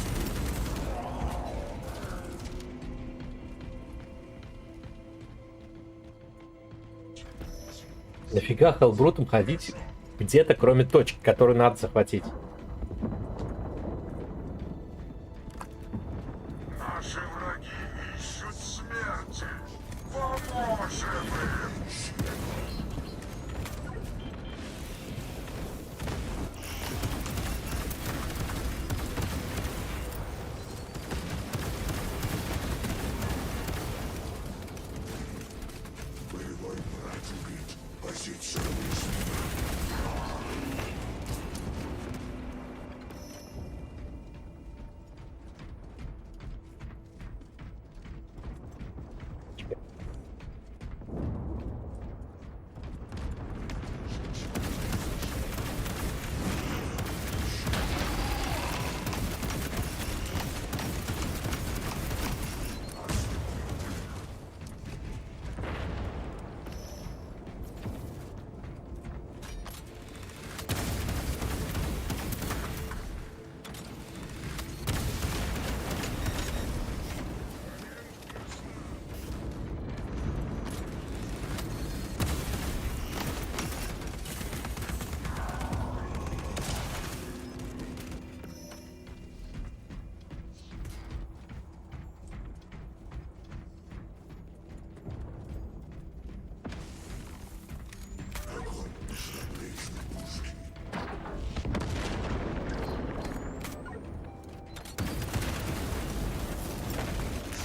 Нафига Хелбрутом ходить где-то, кроме точки, которую надо захватить? Наши враги ищут смерти. Поможем им. Боевой брат убит. Позиция уязвима.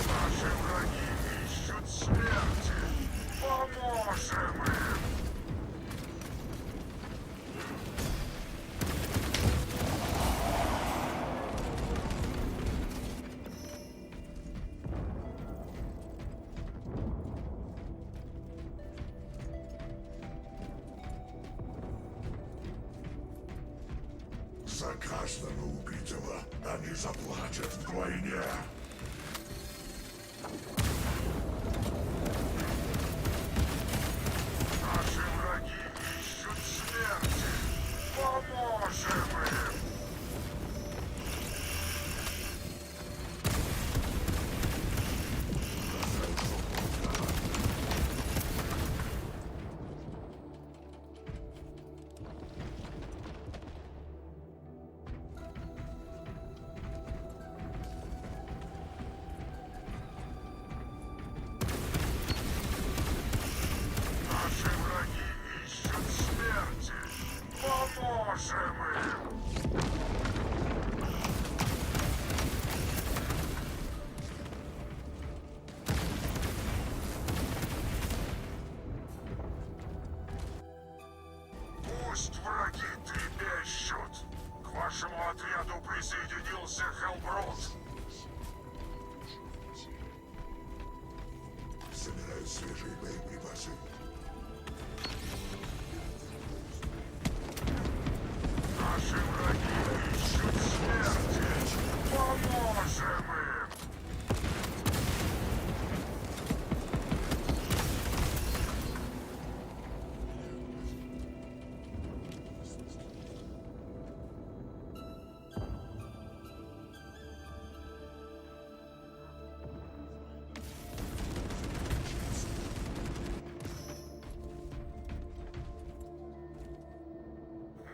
Наши враги ищут смерти. Поможем им. За каждого убитого они заплатят вдвойне. Наши враги ищут смерти. Поможем им. Наши враги ищут смерти. Поможем им.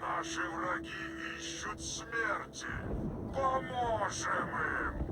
Наши враги ищут смерти. Поможем им.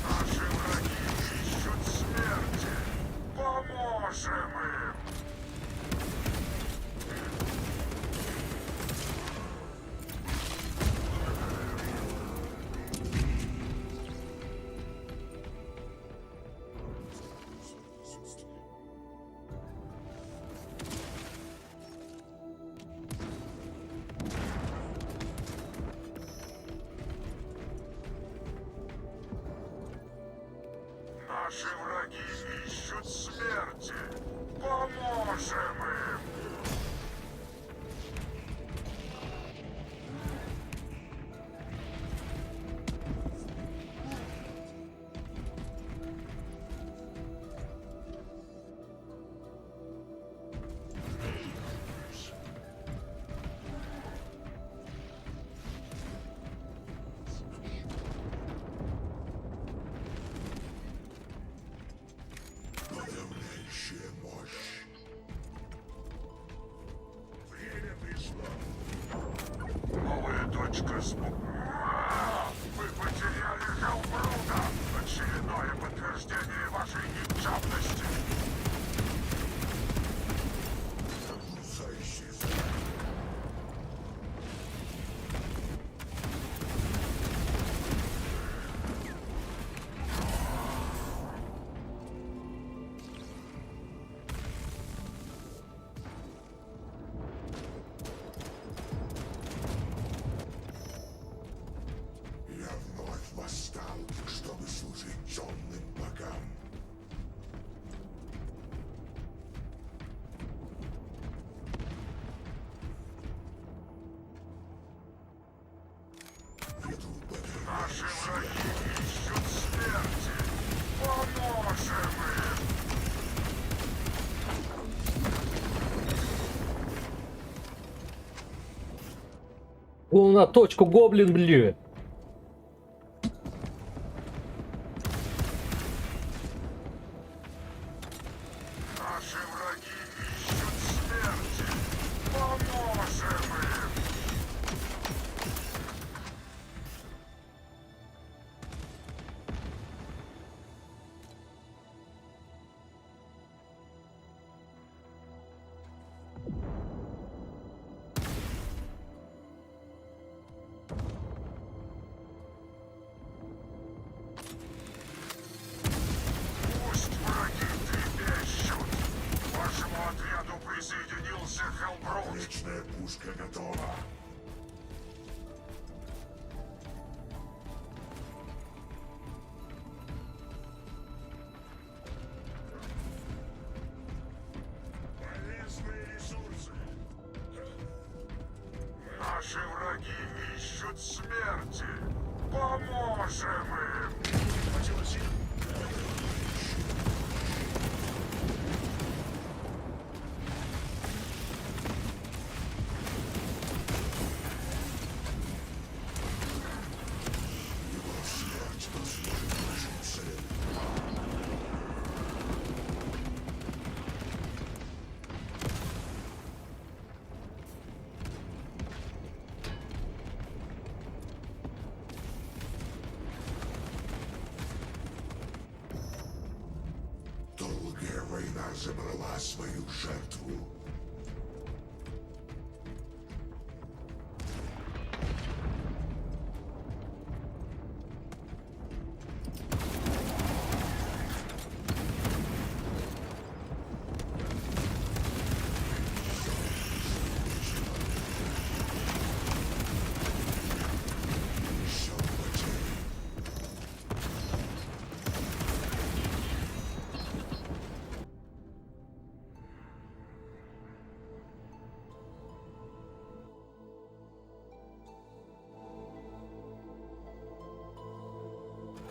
Наши враги ищут смерти. Поможем им. Наши враги ищут смерти. Поможем им. Подавляющая мощь. Время пришло. Новая точка Вы потеряли Хеллбрута. Очередное подтверждение вашей никчемности. Загрузающий заряд. Я вновь восстал, чтобы служить темным богам. Веду богам. Наши враги ищут смерти. Поможем им. Он на точку гоблин, блин. Наши враги ищут смерти. Поможем им. Пусть враги трепещут. К вашему отряду присоединился Хеллбрут. Вечная пушка готова. Полезные ресурсы. Наши враги ищут смерти. Поможем им. война забрала свою жертву.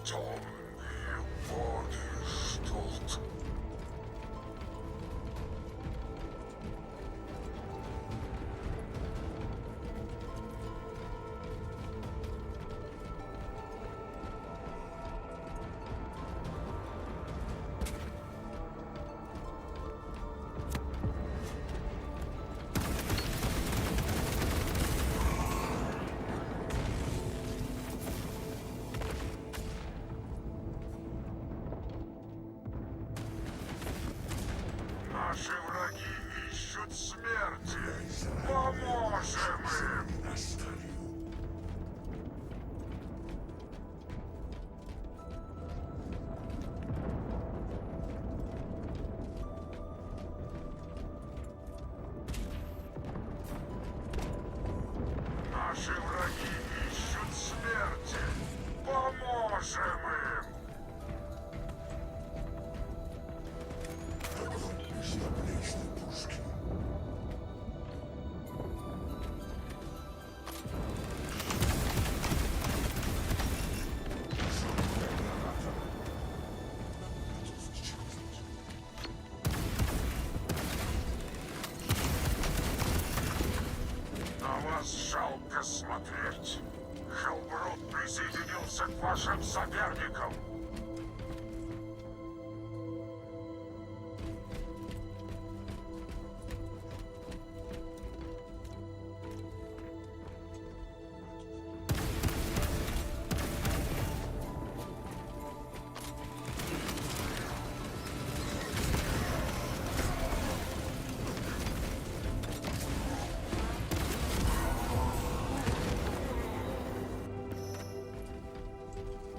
Темные боги ждут. Наши враги ищут смерти. Поможем им! Наши враги ищут смерти. Поможем им! Из наплечной пушки. На вас жалко смотреть. Хелбрут присоединился к вашим соперникам.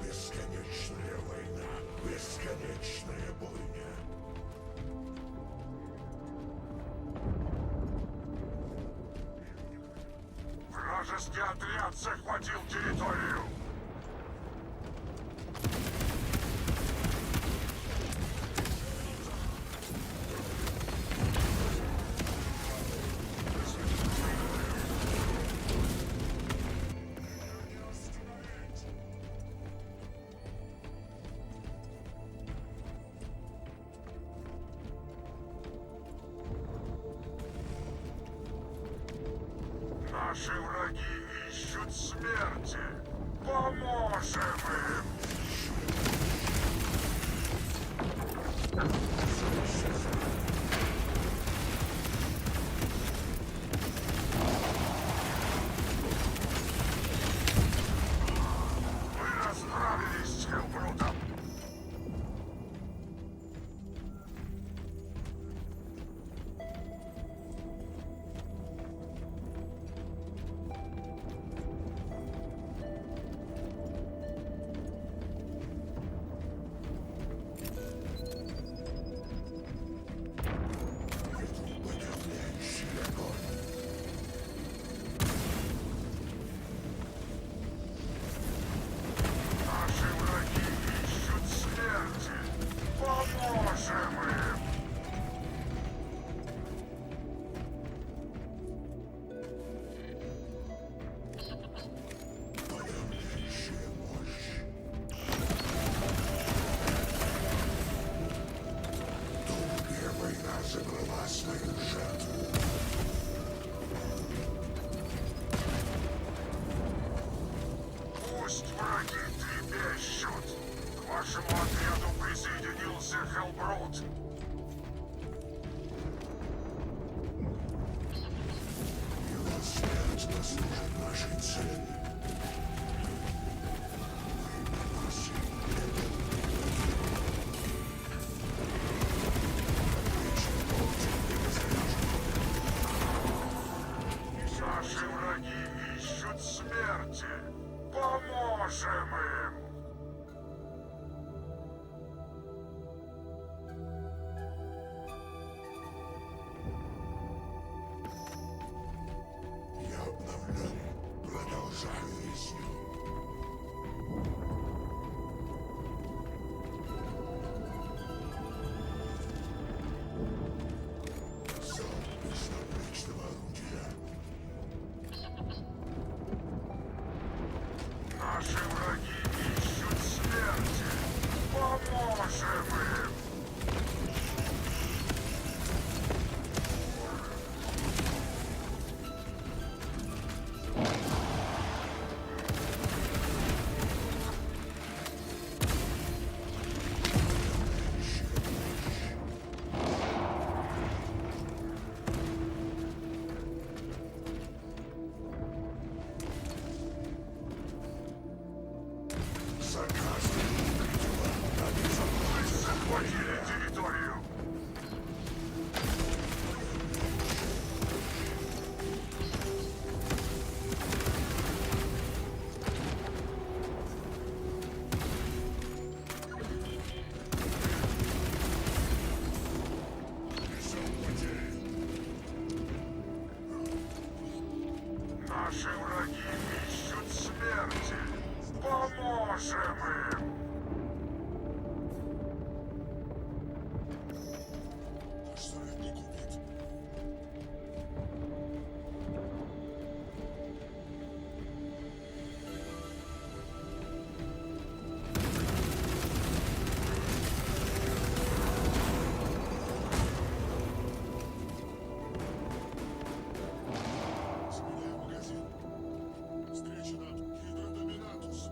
Бесконечная война, бесконечная бойня. Вражеский отряд захватил территорию. Наши враги ищут смерти. Поможем им! Вы расправились с Хелбрутом. Наши враги ищут смерти. Поможем им! Подавляющая мощь. Долгая война забрала свою жертву. Пусть враги трепещут. К вашему отряду присоединился Хелбрут. Его смерть послужит нашей цели. Вы смерти. Поможем им. Я обновлен. Продолжаю резню. Залп из наплечного орудия. Наши враги ищут смерти. Поможем им. Захватили территорию. Наши враги ищут смерти. Поможем им. Наш советник убит. Сменяю магазин. Встречено. Гидродоминатус.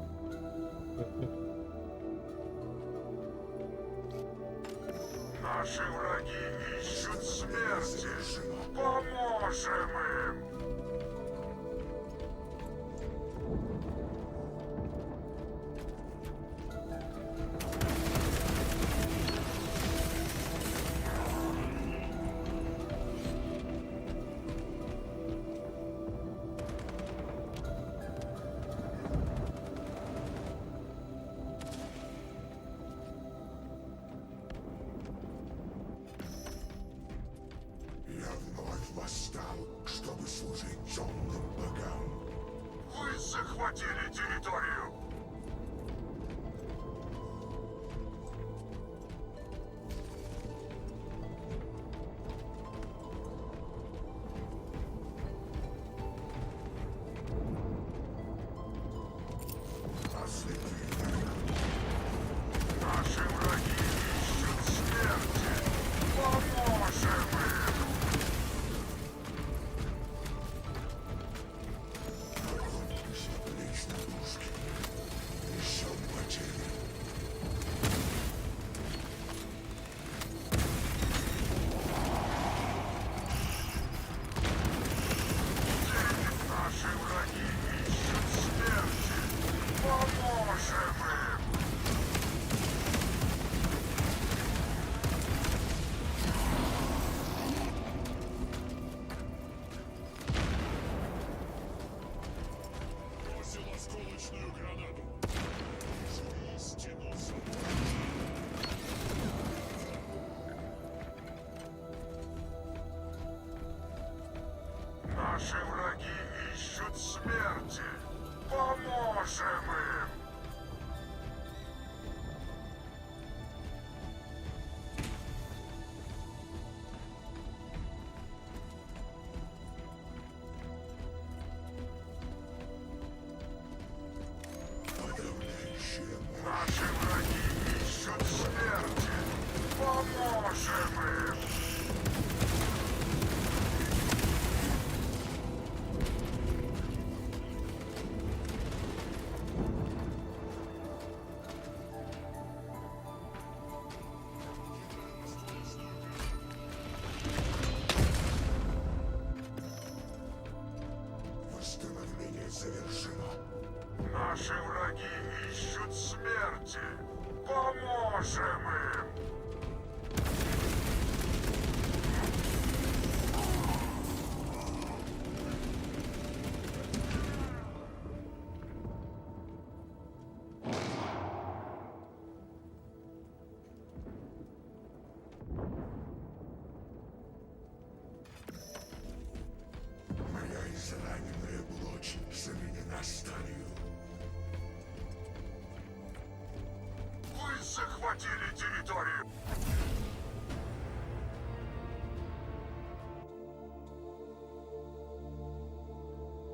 Наши враги ищут смерти. Поможем им. Я вновь восстал, чтобы служить темным богам. Вы захватили территорию. Наши враги ищут смерти. Поможем им. Из наплечной пушки. Несем потери. Наши враги ищут смерти. Поможем им. Бросил осколочную гранату. Истину Наши враги ищут смерти. Поможем им. подавляющая мощь. Наши враги ищут смерти. Поможем им. Восстановление завершено. Наши враги ищут смерти. Поможем им. восстанию. Вы захватили